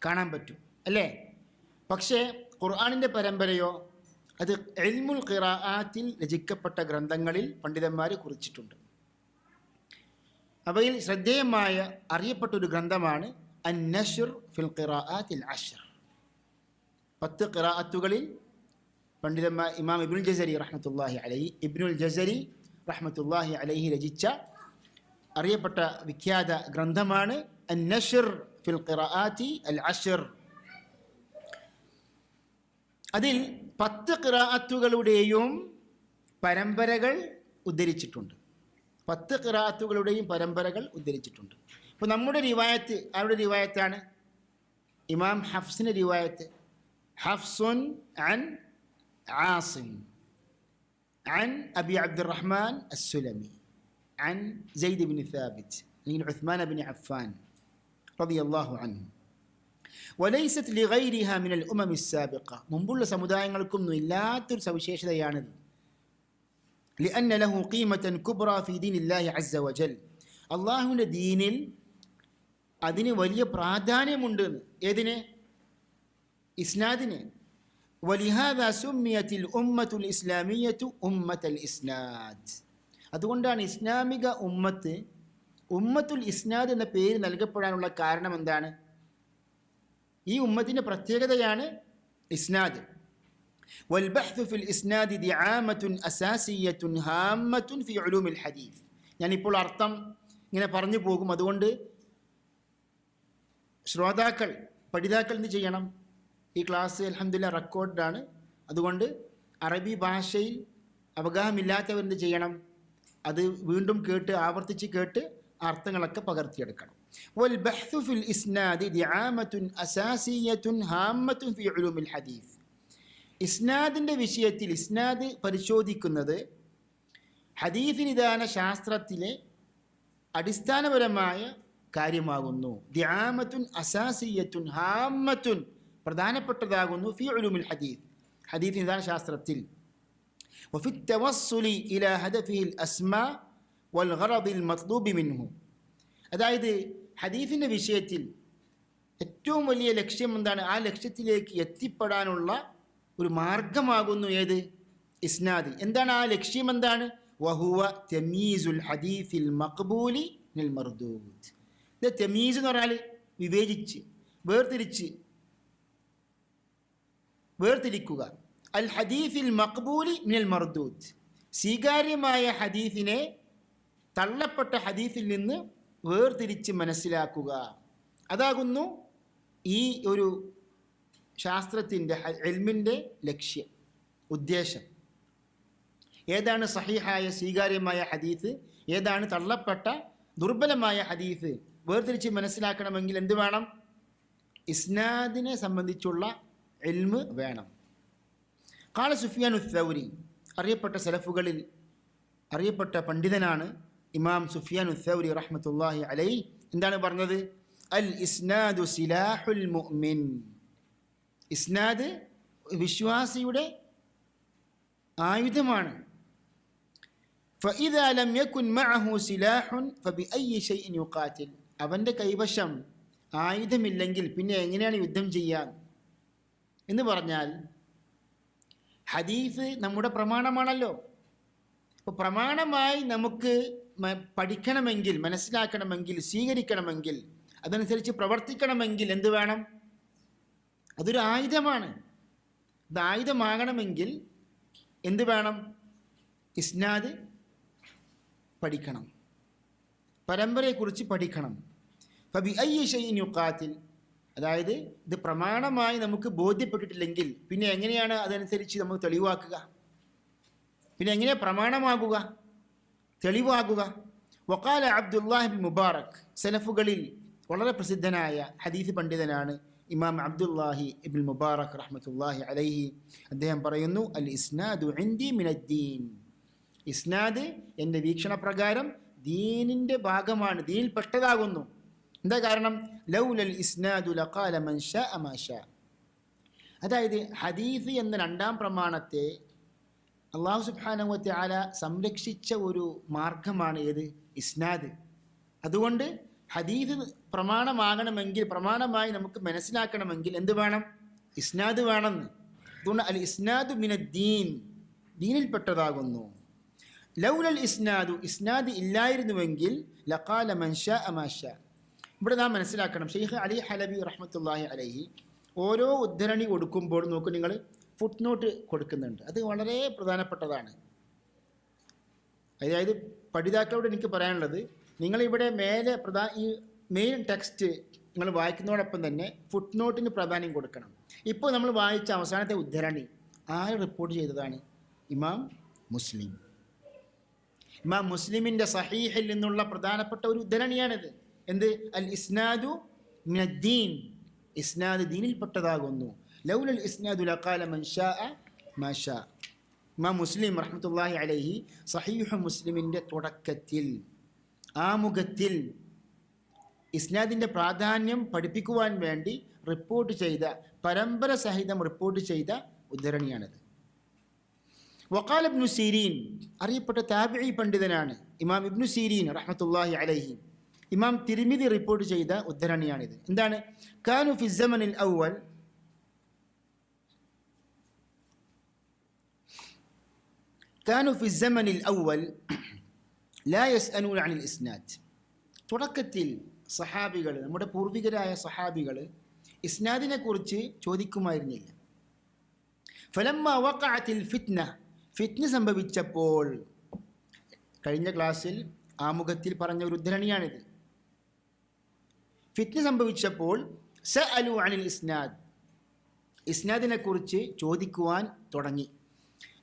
കാണാൻ പറ്റും, അല്ലേ? പക്ഷേ ഖുർആനിൻ്റെ പരമ്പരയോ? അത് ഇൽമുൽ ഖിറാഅത്തിൽ രചിക്കപ്പെട്ട ഗ്രന്ഥങ്ങളിൽ പണ്ഡിതന്മാർ കുറിച്ചിട്ടുണ്ട്. അവയിൽ ശ്രദ്ധേയമായ അറിയപ്പെട്ടൊരു ഗ്രന്ഥമാണ് അന്നശ്ർ ഫിൽ ഖിറാഅത്തിൽ അശ്ർ. 10 ഖിറാഅത്തുകളിൽ പണ്ഡിതന്മാർ ഇമാം ഇബ്നുൽ ജസരി റഹ്മത്തുള്ളാഹി അലൈഹി രചിച്ച അറിയപ്പെട്ട വിഖ്യാത ഗ്രന്ഥമാണ് അന്നശ്ർ ഫിൽ ഖിറാഅത്തി അൽ അശ്ർ. അതിൽ 10 ഖിറാഅത്തുകളുടെയും പരമ്പരകൾ ഉദ്ധരിച്ചിട്ടുണ്ട്. 10 ഖിറാഅത്തുകളുടെയും പരമ്പരകൾ ഉദ്ധരിച്ചിട്ടുണ്ട്. ഇപ്പോൾ നമ്മുടെ റിവായത്ത് ആരുടെ റിവായത്താണ്? ഇമാം ഹഫ്സിൻ്റെ റിവായത്ത്. ഹഫ്സുൻ അൻ ആസിം عن أبي عبد الرحمن السلمي عن زيد بن ثابت من عثمان بن عفان رضي الله عنه وليست لغيرها من الأمم السابقة. മുമ്പുള്ള സമുദായങ്ങൾക്കൊന്നും ഇല്ലാത്തൊരു സവിശേഷതയാണിത്. لأن له قيمة كبرى في دين الله عز وجل. അള്ളാഹുവിൻ്റെ ദീനിൽ അതിന് വലിയ പ്രാധാന്യമുണ്ട്. ഏതിന്? ഇസ്നാദിന്. ولهذا سميت الأمة الإسلامية أمة الإسناد. അതുകൊണ്ടാണ് ഇസ്ലാമിക ഉമ്മത്തുൽ ഇസ്നാദ് എന്ന പേര് നൽകപ്പെടാനുള്ള കാരണം എന്താണ്? ഈ ഉമ്മത്തിൻ്റെ പ്രത്യേകതയാണ് ഇസ്നാദ്. والبحث في الإسناد دعامة أساسية هامة في علوم الحديث. ഞാനിപ്പോൾ അർത്ഥം ഇങ്ങനെ പറഞ്ഞു പോകും. അതുകൊണ്ട് ശ്രോതാക്കൾ, പഠിതാക്കൾ എന്ത് ചെയ്യണം? ഈ ക്ലാസ് അൽഹംദുലില്ലാഹ് റെക്കോർഡാണ്. അതുകൊണ്ട് അറബി ഭാഷയിൽ അവഗാഹമില്ലാത്തവരെന്ത് ചെയ്യണം? അത് വീണ്ടും കേട്ട് ആവർത്തിച്ച് കേട്ട് അർത്ഥങ്ങളൊക്കെ പകർത്തിയെടുക്കണം. والبحث في الإسناد دعامة أساسية هامة في علوم الحديث. ഇസ്നാദിൻ്റെ വിഷയത്തിൽ ഇസ്നാദ് പരിശോധിക്കുന്നത് ഹദീസ് നിദാന ശാസ്ത്രത്തിലെ അടിസ്ഥാനപരമായ കാര്യമാകുന്നു. ദിആമത്തുൻ അസാസിയത്തുൻ ഹാമത്തുൻ, പ്രധാനപ്പെട്ടതാകുന്നു ഫി ഉലൂമിൽ ഹദീസ്, ഹദീസ് നിദാന ശാസ്ത്രത്തിൽ. വഫി തവസ്സുലി ഇലാ ഹദഫിൽ അസ്മാ വൽ ഗറദിൽ മത്ലൂബി മിൻഹു. അതായത് ഹദീസിൻ്റെ വിഷയത്തിൽ ഏറ്റവും വലിയ ലക്ഷ്യം എന്താണ്? ആ ലക്ഷ്യത്തിലേക്ക് എത്തിപ്പെടാനുള്ള ഒരു മാർഗമാകുന്നു ഏത്? ഇസ്നാദ്. എന്താണ് ആ ലക്ഷ്യം? എന്താണ്? വഹുവ തമീസുൽ ഹദീസിൽ മഖ്ബൂലി മിനൽ മർദൂദ്. ഇത് തമീസ് എന്ന് പറഞ്ഞാൽ വിവേചിച്ച് വേർതിരിക്കുക. അൽ ഹദീസിൽ മഖ്ബൂലി മിനൽ മർദൂദ്, സ്വീകാര്യമായ ഹദീസിനെ തള്ളപ്പെട്ട ഹദീസിൽ നിന്ന് വേർതിരിച്ച് മനസ്സിലാക്കുക. അതാകുന്നു ഈ ഒരു ശാസ്ത്രത്തിൻ്റെ ഇൽമിൻ്റെ ലക്ഷ്യം, ഉദ്ദേശം. ഏതാണ് സഹീഹായ സ്വീകാര്യമായ ഹദീസ്, ഏതാണ് തള്ളപ്പെട്ട ദുർബലമായ ഹദീസ് വേർതിരിച്ച് മനസ്സിലാക്കണമെങ്കിൽ എന്ത് വേണം? ഇസ്നാദിനെ സംബന്ധിച്ചുള്ള ഇൽമ് വേണം. ഖാല സുഫിയാൻ ഉസ്സൗരി, അറിയപ്പെട്ട സലഫുകളിൽ അറിയപ്പെട്ട പണ്ഡിതനാണ് ഇമാം സുഫിയാൻ ഉസ്സൗരി റഹ്മത്തുള്ളാഹി അലൈഹി. എന്താണ് പറഞ്ഞത്? അൽ ഇസ്നാദു സിലാഹുൽ മുഅ്മിൻ. ഇസ്നാദ് വിശ്വാസിയുടെ ആയുധമാണ്. فإذا لم يكن معه سلاح فبأي شيء يقاتل. അവൻ്റെ കൈവശം ആയുധമില്ലെങ്കിൽ പിന്നെ എങ്ങനെയാണ് യുദ്ധം ചെയ്യാൻ എന്ന് പറഞ്ഞാൽ, ഹദീസ് നമ്മുടെ പ്രമാണമാണല്ലോ. അപ്പോൾ പ്രമാണമായി നമുക്ക് പഠിക്കണമെങ്കിൽ, മനസ്സിലാക്കണമെങ്കിൽ, സ്വീകരിക്കണമെങ്കിൽ, അതനുസരിച്ച് പ്രവർത്തിക്കണമെങ്കിൽ എന്ത് വേണം? അതൊരു ആയുധമാണ്. അത് ആയുധമാകണമെങ്കിൽ എന്ത് വേണം? ഇസ്നാദ് പഠിക്കണം, പരമ്പരയെക്കുറിച്ച് പഠിക്കണം. ഫബിഅയ്യി ഷൈഇൻ യുഖാതിൽ, അതായത് ഇത് പ്രമാണമായി നമുക്ക് ബോധ്യപ്പെട്ടിട്ടില്ലെങ്കിൽ പിന്നെ എങ്ങനെയാണ് അതനുസരിച്ച് നമുക്ക് തെളിവാക്കുക? പിന്നെ എങ്ങനെ പ്രമാണമാകുക, തെളിവാകുക? വഖാല അബ്ദുല്ലാഹി ബിൻ മുബാറക്, സലഫുകളിൽ വളരെ പ്രസിദ്ധനായ ഹദീസ് പണ്ഡിതനാണ് ഇമാം അബ്ദുല്ലാഹി ഇബ്നുൽ മുബാറക് റഹ്മത്തുള്ളാഹി അലൈഹി. അദ്ദേഹം പറയുന്നു, അൽ ഇസ്നാദു ഇൻദി മിനദ്ദീൻ. ഇസ്നാദ് എൻ്റെ വീക്ഷണപ്രകാരം ദീനിൻ്റെ ഭാഗമാണ്, ദീനിൽ പെട്ടതാകുന്നു. എന്താ കാരണം? ലൗലൽ ഇസ്നാദു ലഖാല മൻ ശാഅ മാ ശാഅ. അതായത് ഹദീസ് എന്ന രണ്ടാം പ്രമാണത്തെ അല്ലാഹു സുബ്ഹാനഹു വ തആല സംരക്ഷിച്ച ഒരു മാർഗമാണ് ഏത്? ഇസ്നാദ്. അതുകൊണ്ട് ഹദീസ് പ്രമാണമാകണമെങ്കിൽ, പ്രമാണമായി നമുക്ക് മനസ്സിലാക്കണമെങ്കിൽ എന്ത് വേണം? ഇസ്നാദ് വേണമെന്ന്. അതുകൊണ്ട് അൽ ഇസ്നാദു മിനദ്ദീൻ, ദീനിൽപ്പെട്ടതാകുന്നു. ലൗലൽ ഇസ്നാദു, ഇസ്നാദ് ഇല്ലായിരുന്നുവെങ്കിൽ ലഖാല മൻ ശാഅ മാ ശാഅ, ഇവിടെ നാം മനസ്സിലാക്കണം, ഷെയ്ഖ് അലി ഹലബി റഹ്മത്തുള്ളാഹി അലൈഹി ഓരോ ഉദ്ധരണി കൊടുക്കുമ്പോൾ നോക്കൂ നിങ്ങൾ ഫുട് നോട്ട് കൊടുക്കുന്നുണ്ട്. അത് വളരെ പ്രധാനപ്പെട്ടതാണ്. അതായത് പഠിതാക്കളോട് എനിക്ക് പറയാനുള്ളത്, നിങ്ങളിവിടെ മേലെ ഈ മെയിൻ ടെക്സ്റ്റ് നിങ്ങൾ വായിക്കുന്നതോടൊപ്പം തന്നെ ഫുട് നോട്ടിന് പ്രാധാന്യം കൊടുക്കണം. ഇപ്പോൾ നമ്മൾ വായിച്ച അവസാനത്തെ ഉദ്ധരണി ആര് റിപ്പോർട്ട് ചെയ്തതാണ്? ഇമാം മുസ്ലിം. ഇമാം മുസ്ലിമിൻ്റെ സഹീഹിൽ നിന്നുള്ള പ്രധാനപ്പെട്ട ഒരു ഉദ്ധരണിയാണിത്. എന്ത്? അൽ ഇസ്നാദു മിനദ്ദീൻ, ഇസ്നാദ് ദീനിൽപ്പെട്ടതാകുന്നു. ലൗലൽ ഇസ്നാദു ലഖാല മൻ ശാഅ മാ ശാ. ഇമാം മുസ്ലിം റഹ്മത്തുള്ളാഹി അലൈഹി സഹീഹ് മുസ്ലിമിൻ്റെ തുടക്കത്തിൽ ആമുഖത്തിൽ ഇസ്നാദിൻ്റെ പ്രാധാന്യം പഠിപ്പിക്കുവാൻ വേണ്ടി റിപ്പോർട്ട് ചെയ്ത, പരമ്പര സഹിതം റിപ്പോർട്ട് ചെയ്ത ഉദ്ധരണിയാണിത്. വഖാല ഇബ്നു സീരീൻ, അറിയപ്പെട്ട താബിഈ പണ്ഡിതനാണ് ഇമാം ഇബ്നു സീരീൻ റഹ്മത്തുള്ളാഹി അലൈഹി. ഇമാം തിർമിദി റിപ്പോർട്ട് ചെയ്ത ഉദ്ധരണിയാണിത്. എന്താണ്? കാനു ഫി സമനിൽ അവ്വൽ, കാനു ഫി സമനിൽ അവ്വൽ ലാ യസ്അലൂന അനിൽ ഇസ്നാദ്. തുടക്കത്തിൽ സഹാബികൾ, നമ്മുടെ പൂർവികരായ സഹാബികൾ ഇസ്നാദിനെ കുറിച്ച് ചോദിക്കുമായിരുന്നില്ല. ഫലമ്മ വഖഅത്തിൽ ഫിത്ന, ഫിത്ന സംഭവിച്ചപ്പോൾ, കഴിഞ്ഞ ക്ലാസ്സിൽ ആമുഖത്തിൽ പറഞ്ഞ ഒരു ഉദ്ധരണിയാണിത്. ഫിത്ന സംഭവിച്ചപ്പോൾ സഅലു അനിൽ ഇസ്നാദ്, ഇസ്നാദിനെ കുറിച്ച് ചോദിക്കുവാൻ തുടങ്ങി.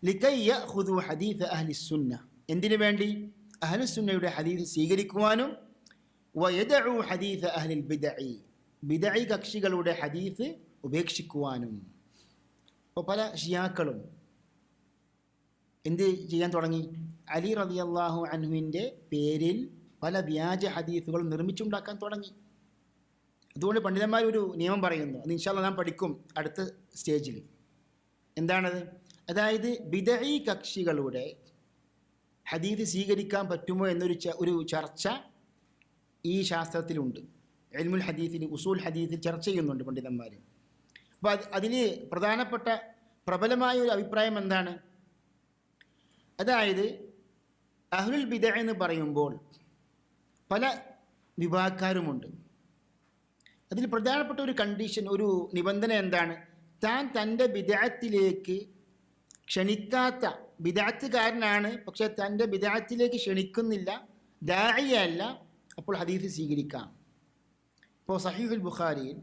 ലികൈ യഖുദു ഹദീസ് അഹ്ലി സുന്ന, എന്തിനു വേണ്ടി? അഹ്ലുസുന്നയുടെ ഹദീസ് സ്വീകരിക്കുവാനും, വയദഉ ഹദീസ് അഹ്ലിൽ ബിദ്അഇ, ബിദ്അഇ കക്ഷികളുടെ ഹദീസ് ഉപേക്ഷിക്കുവാനും. അപ്പോൾ പല ഷിയാക്കളും എന്ത് ചെയ്യാൻ തുടങ്ങി? അലി റളിയല്ലാഹു അൻഹുവിൻ്റെ പേരിൽ പല വ്യാജ ഹദീസുകൾ നിർമ്മിച്ചുണ്ടാക്കാൻ തുടങ്ങി. അതുകൊണ്ട് പണ്ഡിതന്മാർ ഒരു നിയമം പറയുന്നു, അത് ഇൻഷാ അല്ലാഹ് നാം പഠിക്കും അടുത്ത സ്റ്റേജിൽ. എന്താണത്? അതായത് ബിദ്അഇ കക്ഷികളുടെ ഹദീസ് സ്വീകരിക്കാൻ പറ്റുമോ എന്നൊരു ചർച്ച ഈ ശാസ്ത്രത്തിലുണ്ട്. ഇൽമുൽ ഹദീസിൽ, ഉസൂൽ ഹദീസിൽ ചർച്ച ചെയ്യുന്നുണ്ട് പണ്ഡിതന്മാർ. അപ്പോൾ അതിൽ പ്രധാനപ്പെട്ട പ്രബലമായ ഒരു അഭിപ്രായം എന്താണ്? അതായത് അഹ്ലുൽ ബിദ്അ എന്ന് പറയുമ്പോൾ പല വിഭാഗക്കാരുമുണ്ട്. അതിൽ പ്രധാനപ്പെട്ട ഒരു കണ്ടീഷൻ, ഒരു നിബന്ധന എന്താണ്? താൻ തൻ്റെ ബിദ്അത്തിലേക്ക് ക്ഷണിക്കാത്ത, ബിദ്അത്തുകാരനാണ് പക്ഷേ തൻ്റെ ബിദ്അത്തിലേക്ക് ക്ഷണിക്കുന്നില്ല, ദാഇയല്ല, അപ്പോൾ ഹദീസ് സ്വീകരിക്കാം. ഇപ്പോൾ സഹീഹുൽ ബുഖാരിയിൽ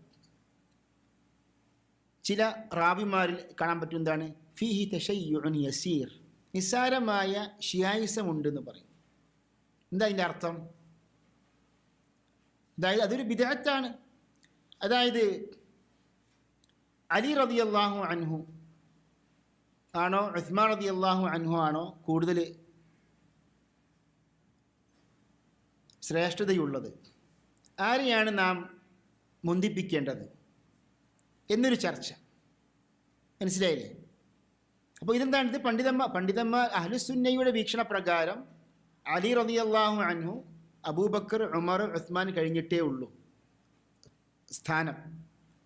ചില റാവിമാരിൽ കാണാൻ പറ്റും എന്താണ്? ഫീഹി തശയ്യുഉൻ യസീർ, നിസ്സാരമായ ഷിയായിസമുണ്ടെന്ന് പറയും. എന്താ അതിൻ്റെ അർത്ഥം? അതായത് അതൊരു ബിദ്അത്താണ്. അതായത് അലി റളിയല്ലാഹു അൻഹു ആണോ ഉസ്മാൻ റളിയല്ലാഹു അൻഹു ആണോ കൂടുതൽ ശ്രേഷ്ഠതയുള്ളത്? ആരെയാണ് നാം മുന്തിപ്പിക്കേണ്ടത് എന്നൊരു ചർച്ച. മനസ്സിലായില്ലേ? അപ്പോൾ ഇതെന്താണ്? ഇത് പണ്ഡിതന്മാർ അഹ്ലുസുന്നയുടെ വീക്ഷണപ്രകാരം അലി റളിയല്ലാഹു അൻഹു അബൂബക്കർ, ഉമർ, ഉസ്മാൻ കഴിഞ്ഞിട്ടേ ഉള്ളൂ സ്ഥാനം,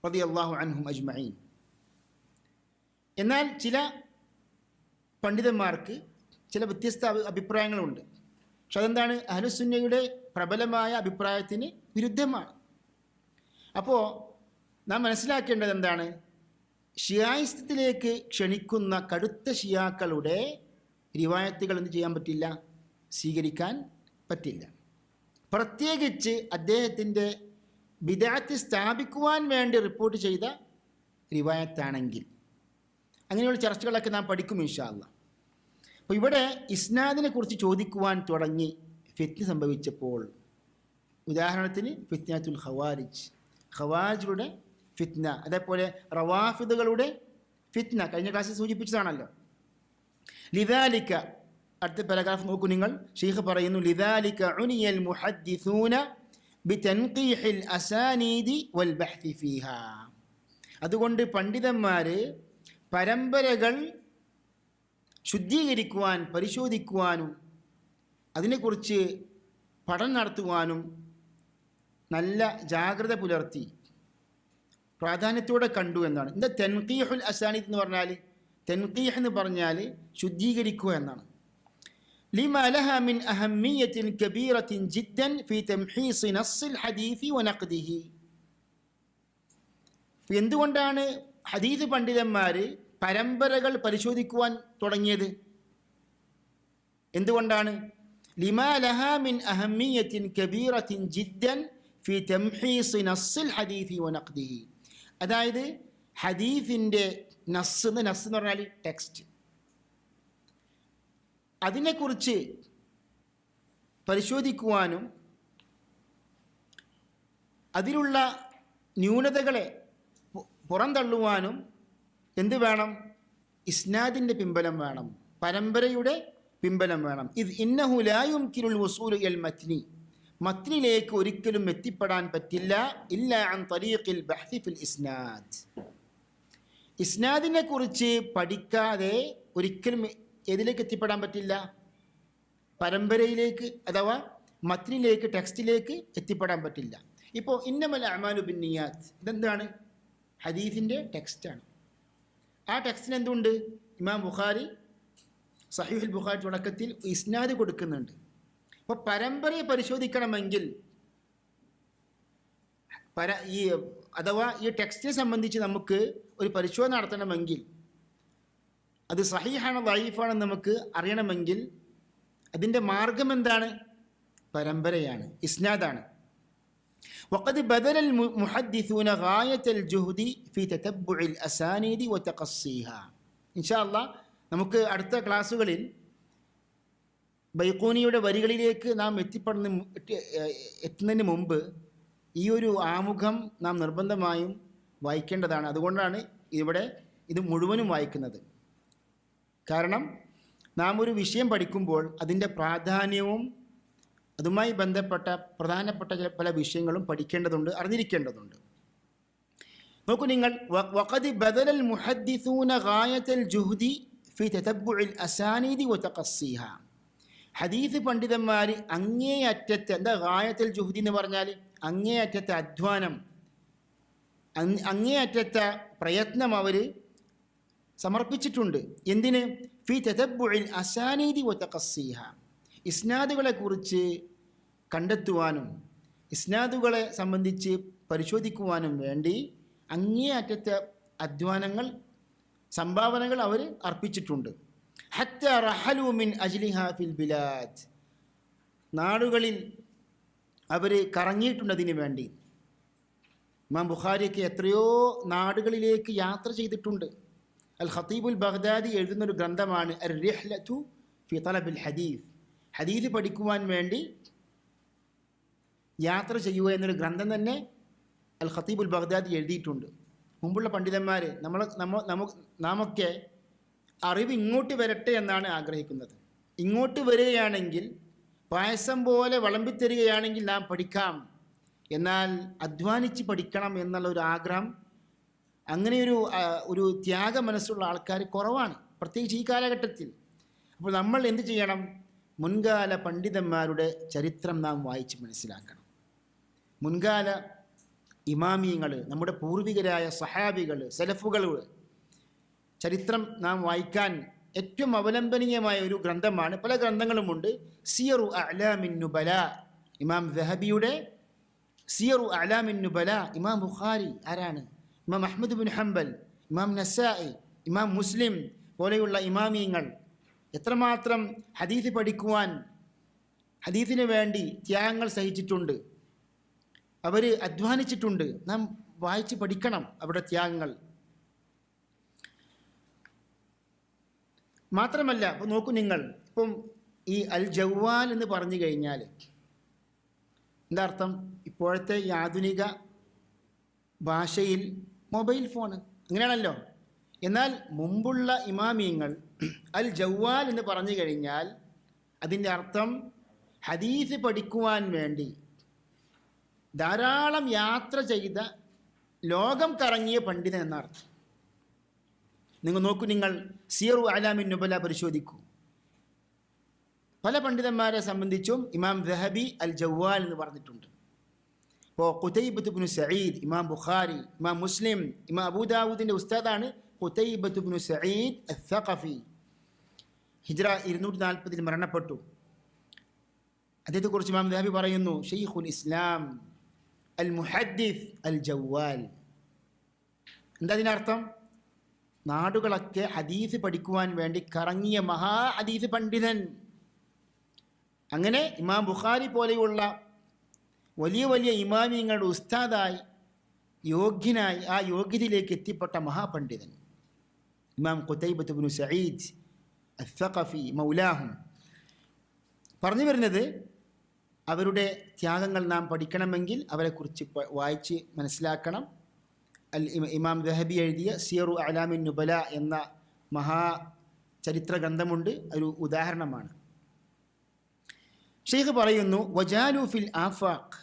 റളിയല്ലാഹു അൻഹും അജ്മഈൻ. എന്നാൽ ചില പണ്ഡിതന്മാർക്ക് ചില വ്യത്യസ്ത അഭിപ്രായങ്ങളുണ്ട്. പക്ഷെ അതെന്താണ്? അഹ്ലുസുന്നയുടെ പ്രബലമായ അഭിപ്രായത്തിന് വിരുദ്ധമാണ്. അപ്പോൾ നാം മനസ്സിലാക്കേണ്ടത് എന്താണ്? ഷിയായിസത്തിലേക്ക് ക്ഷണിക്കുന്ന കടുത്ത ഷിയാക്കളുടെ റിവായത്തുകൾ എന്ത് ചെയ്യാൻ പറ്റില്ല? സ്വീകരിക്കാൻ പറ്റില്ല. പ്രത്യേകിച്ച് അദ്ദേഹത്തിൻ്റെ ബിദ്അത്ത് സ്ഥാപിക്കുവാൻ വേണ്ടി റിപ്പോർട്ട് ചെയ്ത റിവായത്താണെങ്കിൽ. അങ്ങനെയുള്ള ചർച്ചകളൊക്കെ നാം പഠിക്കും ഇൻഷാ അല്ലാഹ്. അപ്പോൾ ഇവിടെ ഇസ്നാദിനെ കുറിച്ച് ചോദിക്കുവാൻ തുടങ്ങി ഫിത്ന സംഭവിച്ചപ്പോൾ, ഉദാഹരണത്തിന് ഫിത്നത്തുൽ ഖവാരിജ്, ഖവാരിജുകളുടെ ഫിത്ന, അതേപോലെ റവാഫിദുകളുടെ ഫിത്ന കഴിഞ്ഞ ക്ലാസ്സിൽ സൂചിപ്പിച്ചതാണല്ലോ. ലിദാലിക, അടുത്ത പാരഗ്രാഫ് നോക്കൂ നിങ്ങൾ. ശൈഖ് പറയുന്നു, ലിദാലിക ഉനിയൽ മുഹദ്ദിസൂന ബിതൻഖീഹിൽ അസാനീദി വൽ ബഹ്തി ഫീഹാ. അതുകൊണ്ട് പണ്ഡിതന്മാർ പരമ്പരകൾ ശുദ്ധീകരിക്കുവാൻ, പരിശോധിക്കുവാനും അതിനെക്കുറിച്ച് പഠനം നടത്തുവാനും നല്ല ജാഗ്രത പുലർത്തി പ്രാധാന്യത്തോടെ കണ്ടു എന്നാണ്. എന്താ തൻഖീഹുൽ അസാനീദ് എന്ന് പറഞ്ഞാൽ? തൻഖീഹ് എന്ന് പറഞ്ഞാൽ ശുദ്ധീകരിക്കുക എന്നാണ്. لما لها من أهمية كبيرة جدا في تمحيص نص الحديث ونقده. എന്തുകൊണ്ടാണ് ഹദീസ് പണ്ഡിതന്മാർ പരമ്പരകൾ പരിശോധിക്കുവാൻ തുടങ്ങിയത്? എന്തുകൊണ്ടാണ്? لما لها من أهمية كبيرة جدا في تمحيص نص الحديث ونقده. അതായത് ഹദീസിൻ്റെ നസ്സ് എന്ന് പറഞ്ഞാൽ ടെക്സ്റ്റ്, അതിനെക്കുറിച്ച് പരിശോധിക്കുവാനും അതിലുള്ള ന്യൂനതകളെ പുറന്തള്ളുവാനും എന്ത് വേണം? ഇസ്നാദിൻ്റെ പിൻബലം വേണം, പരമ്പരയുടെ പിൻബലം വേണം. ഇത് ഇന്നഹു ലാ യുംകിനുൽ വസൂലു ഇലൽ മത്നി, മത്നിലേക്ക് ഒരിക്കലും എത്തിപ്പെടാൻ പറ്റില്ല ഇല്ല അൻ തരീഖിൽ ബഹ്തി ഫിൽ ഇസ്നാദ്. ഇസ്നാദിനെ കുറിച്ച് പഠിക്കാതെ ഒരിക്കലും ഏതിലേക്ക് എത്തിപ്പെടാൻ പറ്റില്ല? പരമ്പരയിലേക്ക് അഥവാ മത്നിലേക്ക്, ടെക്സ്റ്റിലേക്ക് എത്തിപ്പെടാൻ പറ്റില്ല. ഇപ്പോൾ ഇന്നമൽ അഅ്മാലു ബിന്നിയാത്ത്, ഇതെന്താണ്? ഹദീസിൻ്റെ ടെക്സ്റ്റാണ്. ആ ടെക്സ്റ്റിന് എന്തുണ്ട്? ഇമാം ബുഖാരി സഹീഹുൽ ബുഖാരി തുടക്കത്തിൽ ഇസ്നാദ് കൊടുക്കുന്നുണ്ട്. അപ്പോൾ പരമ്പരയെ പരിശോധിക്കണമെങ്കിൽ അഥവാ ഈ ടെക്സ്റ്റിനെ സംബന്ധിച്ച് നമുക്ക് ഒരു പരിശോധന നടത്തണമെങ്കിൽ, അത് സഹീഹാണോ ദഈഫാണോ നമുക്ക് അറിയണമെങ്കിൽ അതിൻ്റെ മാർഗം എന്താണ്? പരമ്പരയാണ്, ഇസ്നാദാണ്. وقد بذل المحدثون غاية الجهد في تتبع الأسانيد وتقصيها. إن شاء الله നമുക്ക് അടുത്ത ക്ലാസ്സുകളിൽ ബൈഖൂനിയുടെ വരികളിലേക്ക് നാം എത്തുന്നതിന് മുമ്പ് ഈ ഒരു ആമുഖം നാം നിർബന്ധമായും വായിക്കേണ്ടതാണ്. അതുകൊണ്ടാണ് ഇവിടെ ഇത് മുഴുവനും വായിക്കുന്നത്. കാരണം നാം ഒരു വിഷയം പഠിക്കുമ്പോൾ അതിൻ്റെ പ്രാധാന്യവും അതുമായി ബന്ധപ്പെട്ട പ്രധാനപ്പെട്ട പല വിഷയങ്ങളും പഠിക്കേണ്ടതുണ്ട്, അറിഞ്ഞിരിക്കേണ്ടതുണ്ട്. നോക്കൂ നിങ്ങൾ, വഖദ് ബദലൽ മുഹദ്ദിസൂന ഗായത്തൽ ജുഹ്ദി ഫി തതബ്ബുഇൽ അസാനീദി വതഖസ്സിഹ. ഹദീസ് പണ്ഡിതന്മാർ അങ്ങേയറ്റത്തെ, എന്താ ഗായത്തൽ ജുഹ്ദി എന്ന് പറഞ്ഞാൽ? അങ്ങേയറ്റത്തെ അധ്വാനം, അങ്ങേയറ്റത്തെ പ്രയത്നം അവർ സമർപ്പിച്ചിട്ടുണ്ട്. എന്തിന്? ഫി തതബ്ബുഇൽ അസാനീദി വതഖസ്സിഹ, ഇസ്നാദുകളെക്കുറിച്ച് കണ്ടെത്തുവാനും ഇസ്നാദുകളെ സംബന്ധിച്ച് പരിശോധിക്കുവാനും വേണ്ടി അങ്ങേയറ്റത്തെ അധ്വാനങ്ങൾ, സംഭാവനകൾ അവർ അർപ്പിച്ചിട്ടുണ്ട്. ഹത്ത റഹലു മിൻ അജ്ലിഹാ ഫിൽ ബിലാദ്, നാടുകളിൽ അവർ കറങ്ങിയിട്ടുണ്ട് അതിനു വേണ്ടി. ഇമാം ബുഖാരിയൊക്കെ എത്രയോ നാടുകളിലേക്ക് യാത്ര ചെയ്തിട്ടുണ്ട്. അൽ ഖതീബുൽ ബഗ്ദാദി എഴുതുന്നൊരു ഗ്രന്ഥമാണ് അർ റിഹ്ലതു ഫി തലബിൽ ഹദീസ്, ഹദീസ് പഠിക്കുവാൻ വേണ്ടി യാത്ര ചെയ്യുക എന്നൊരു ഗ്രന്ഥം തന്നെ അൽ ഖതീബുൽ ബഗ്ദാദി എഴുതിയിട്ടുണ്ട്. മുമ്പുള്ള പണ്ഡിതന്മാർ നാമൊക്കെ അറിവ് ഇങ്ങോട്ട് വരട്ടെ എന്നാണ് ആഗ്രഹിക്കുന്നത്. ഇങ്ങോട്ട് വരികയാണെങ്കിൽ, പായസം പോലെ വിളമ്പിത്തരികയാണെങ്കിൽ നാം പഠിക്കാം. എന്നാൽ അധ്വാനിച്ച് പഠിക്കണം എന്നുള്ള ഒരു ആഗ്രഹം, അങ്ങനെയൊരു ഒരു ത്യാഗ മനസ്സുള്ള ആൾക്കാർ കുറവാണ്, പ്രത്യേകിച്ച് ഈ കാലഘട്ടത്തിൽ. അപ്പോൾ നമ്മൾ എന്ത് ചെയ്യണം? മുൻകാല പണ്ഡിതന്മാരുടെ ചരിത്രം നാം വായിച്ച് മനസ്സിലാക്കണം. മുൻകാല ഇമാമിയങ്ങൾ, നമ്മുടെ പൂർവികരായ സഹാബികൾ, സലഫുകൾ ചരിത്രം നാം വായിക്കാൻ ഏറ്റവും അവലംബനീയമായ ഒരു ഗ്രന്ഥമാണ്. പല ഗ്രന്ഥങ്ങളുമുണ്ട്. സിയറു അഅ്ലാമിൻ നുബല, ഇമാം ദഹബിയുടെ സിയറു അഅ്ലാമിൻ നുബല. ഇമാം ബുഖാരി ആരാണ്? ഇമാം അഹ്മദ് ബിൻ ഹംബൽ, ഇമാം നസായി, ഇമാം മുസ്ലിം പോലെയുള്ള ഇമാമിയങ്ങൾ എത്രമാത്രം ഹദീസ് പഠിക്കുവാൻ, ഹദീസിന് വേണ്ടി ത്യാഗങ്ങൾ സഹിച്ചിട്ടുണ്ട്, അവർ അധ്വാനിച്ചിട്ടുണ്ട്. നാം വായിച്ച് പഠിക്കണം അവരുടെ ത്യാഗങ്ങൾ. മാത്രമല്ല, ഇപ്പോൾ നോക്കൂ നിങ്ങൾ, ഇപ്പം ഈ അൽ ജവാൽ എന്ന് പറഞ്ഞു കഴിഞ്ഞാൽ എന്താ അർത്ഥം? ഇപ്പോഴത്തെ ഈ ആധുനിക ഭാഷയിൽ മൊബൈൽ ഫോൺ, അങ്ങനെയാണല്ലോ. എന്നാൽ മുമ്പുള്ള ഇമാമിയങ്ങൾ അൽ ജവാൽ എന്ന് പറഞ്ഞു കഴിഞ്ഞാൽ അതിൻ്റെ അർത്ഥം ഹദീസ് പഠിക്കുവാൻ വേണ്ടി ധാരാളം യാത്ര ചെയ്ത, ലോകം കറങ്ങിയ പണ്ഡിതൻ എന്നർത്ഥം. നിങ്ങൾ നോക്കൂ, നിങ്ങൾ സിയറു അഅ്ലാമിൻ നുബല പരിശോധിക്കൂ. പല പണ്ഡിതന്മാരെ സംബന്ധിച്ചും ഇമാം ദഹബി അൽ ജവാൽ എന്ന് പറഞ്ഞിട്ടുണ്ട്. ഇപ്പോൾ ഖുതൈബത്ത് ഇബ്നു സഈദ്, ഇമാം ബുഖാരി, ഇമാം മുസ്ലിം, ഇമാം അബൂ ദാവൂദിൻ്റെ ഉസ്താദാണ് ഖുതൈബത്ത് ഇബ്നു സഈദ് അസ്സഖഫി. ഹിജ്റ 240 മരണപ്പെട്ടു. അദ്ദേഹത്തെക്കുറിച്ച് ഇമാം ദഹബി പറയുന്നു, ഷെയ്ഖുൽ ഇസ്ലാം അൽ മുഹദ്ദിസ് അൽ ജവ്വാൽ. എന്താ അതിനർത്ഥം? നാടുകളൊക്കെ ഹദീസ് പഠിക്കുവാൻ വേണ്ടി കറങ്ങിയ മഹാ ഹദീസ് പണ്ഡിതൻ. അങ്ങനെ ഇമാം ബുഖാരി പോലെയുള്ള വലിയ വലിയ ഇമാമിങ്ങളുടെ ഉസ്താദായി യോഗ്യനായി ആ യോഗ്യതയിലേക്ക് എത്തിപ്പെട്ട മഹാപണ്ഡിതൻ ഇമാം ഖുതൈബത്ത് ഇബ്നു സഈദ് അസ്സഖഫി മൗലാഹും. പറഞ്ഞു വരുന്നത്, അവരുടെ ത്യാഗങ്ങൾ നാം പഠിക്കണമെങ്കിൽ അവരെക്കുറിച്ച് വായിച്ച് മനസ്സിലാക്കണം. ഇമാം ദഹബി എഴുതിയ സിയറു അലാമിൻ നുബല എന്ന മഹാ ചരിത്ര ഗ്രന്ഥമുണ്ട്, ഒരു ഉദാഹരണമാണ്. ഷെയ്ഖ് പറയുന്നു, വജാലു ഫിൽ ആഫാഖ്,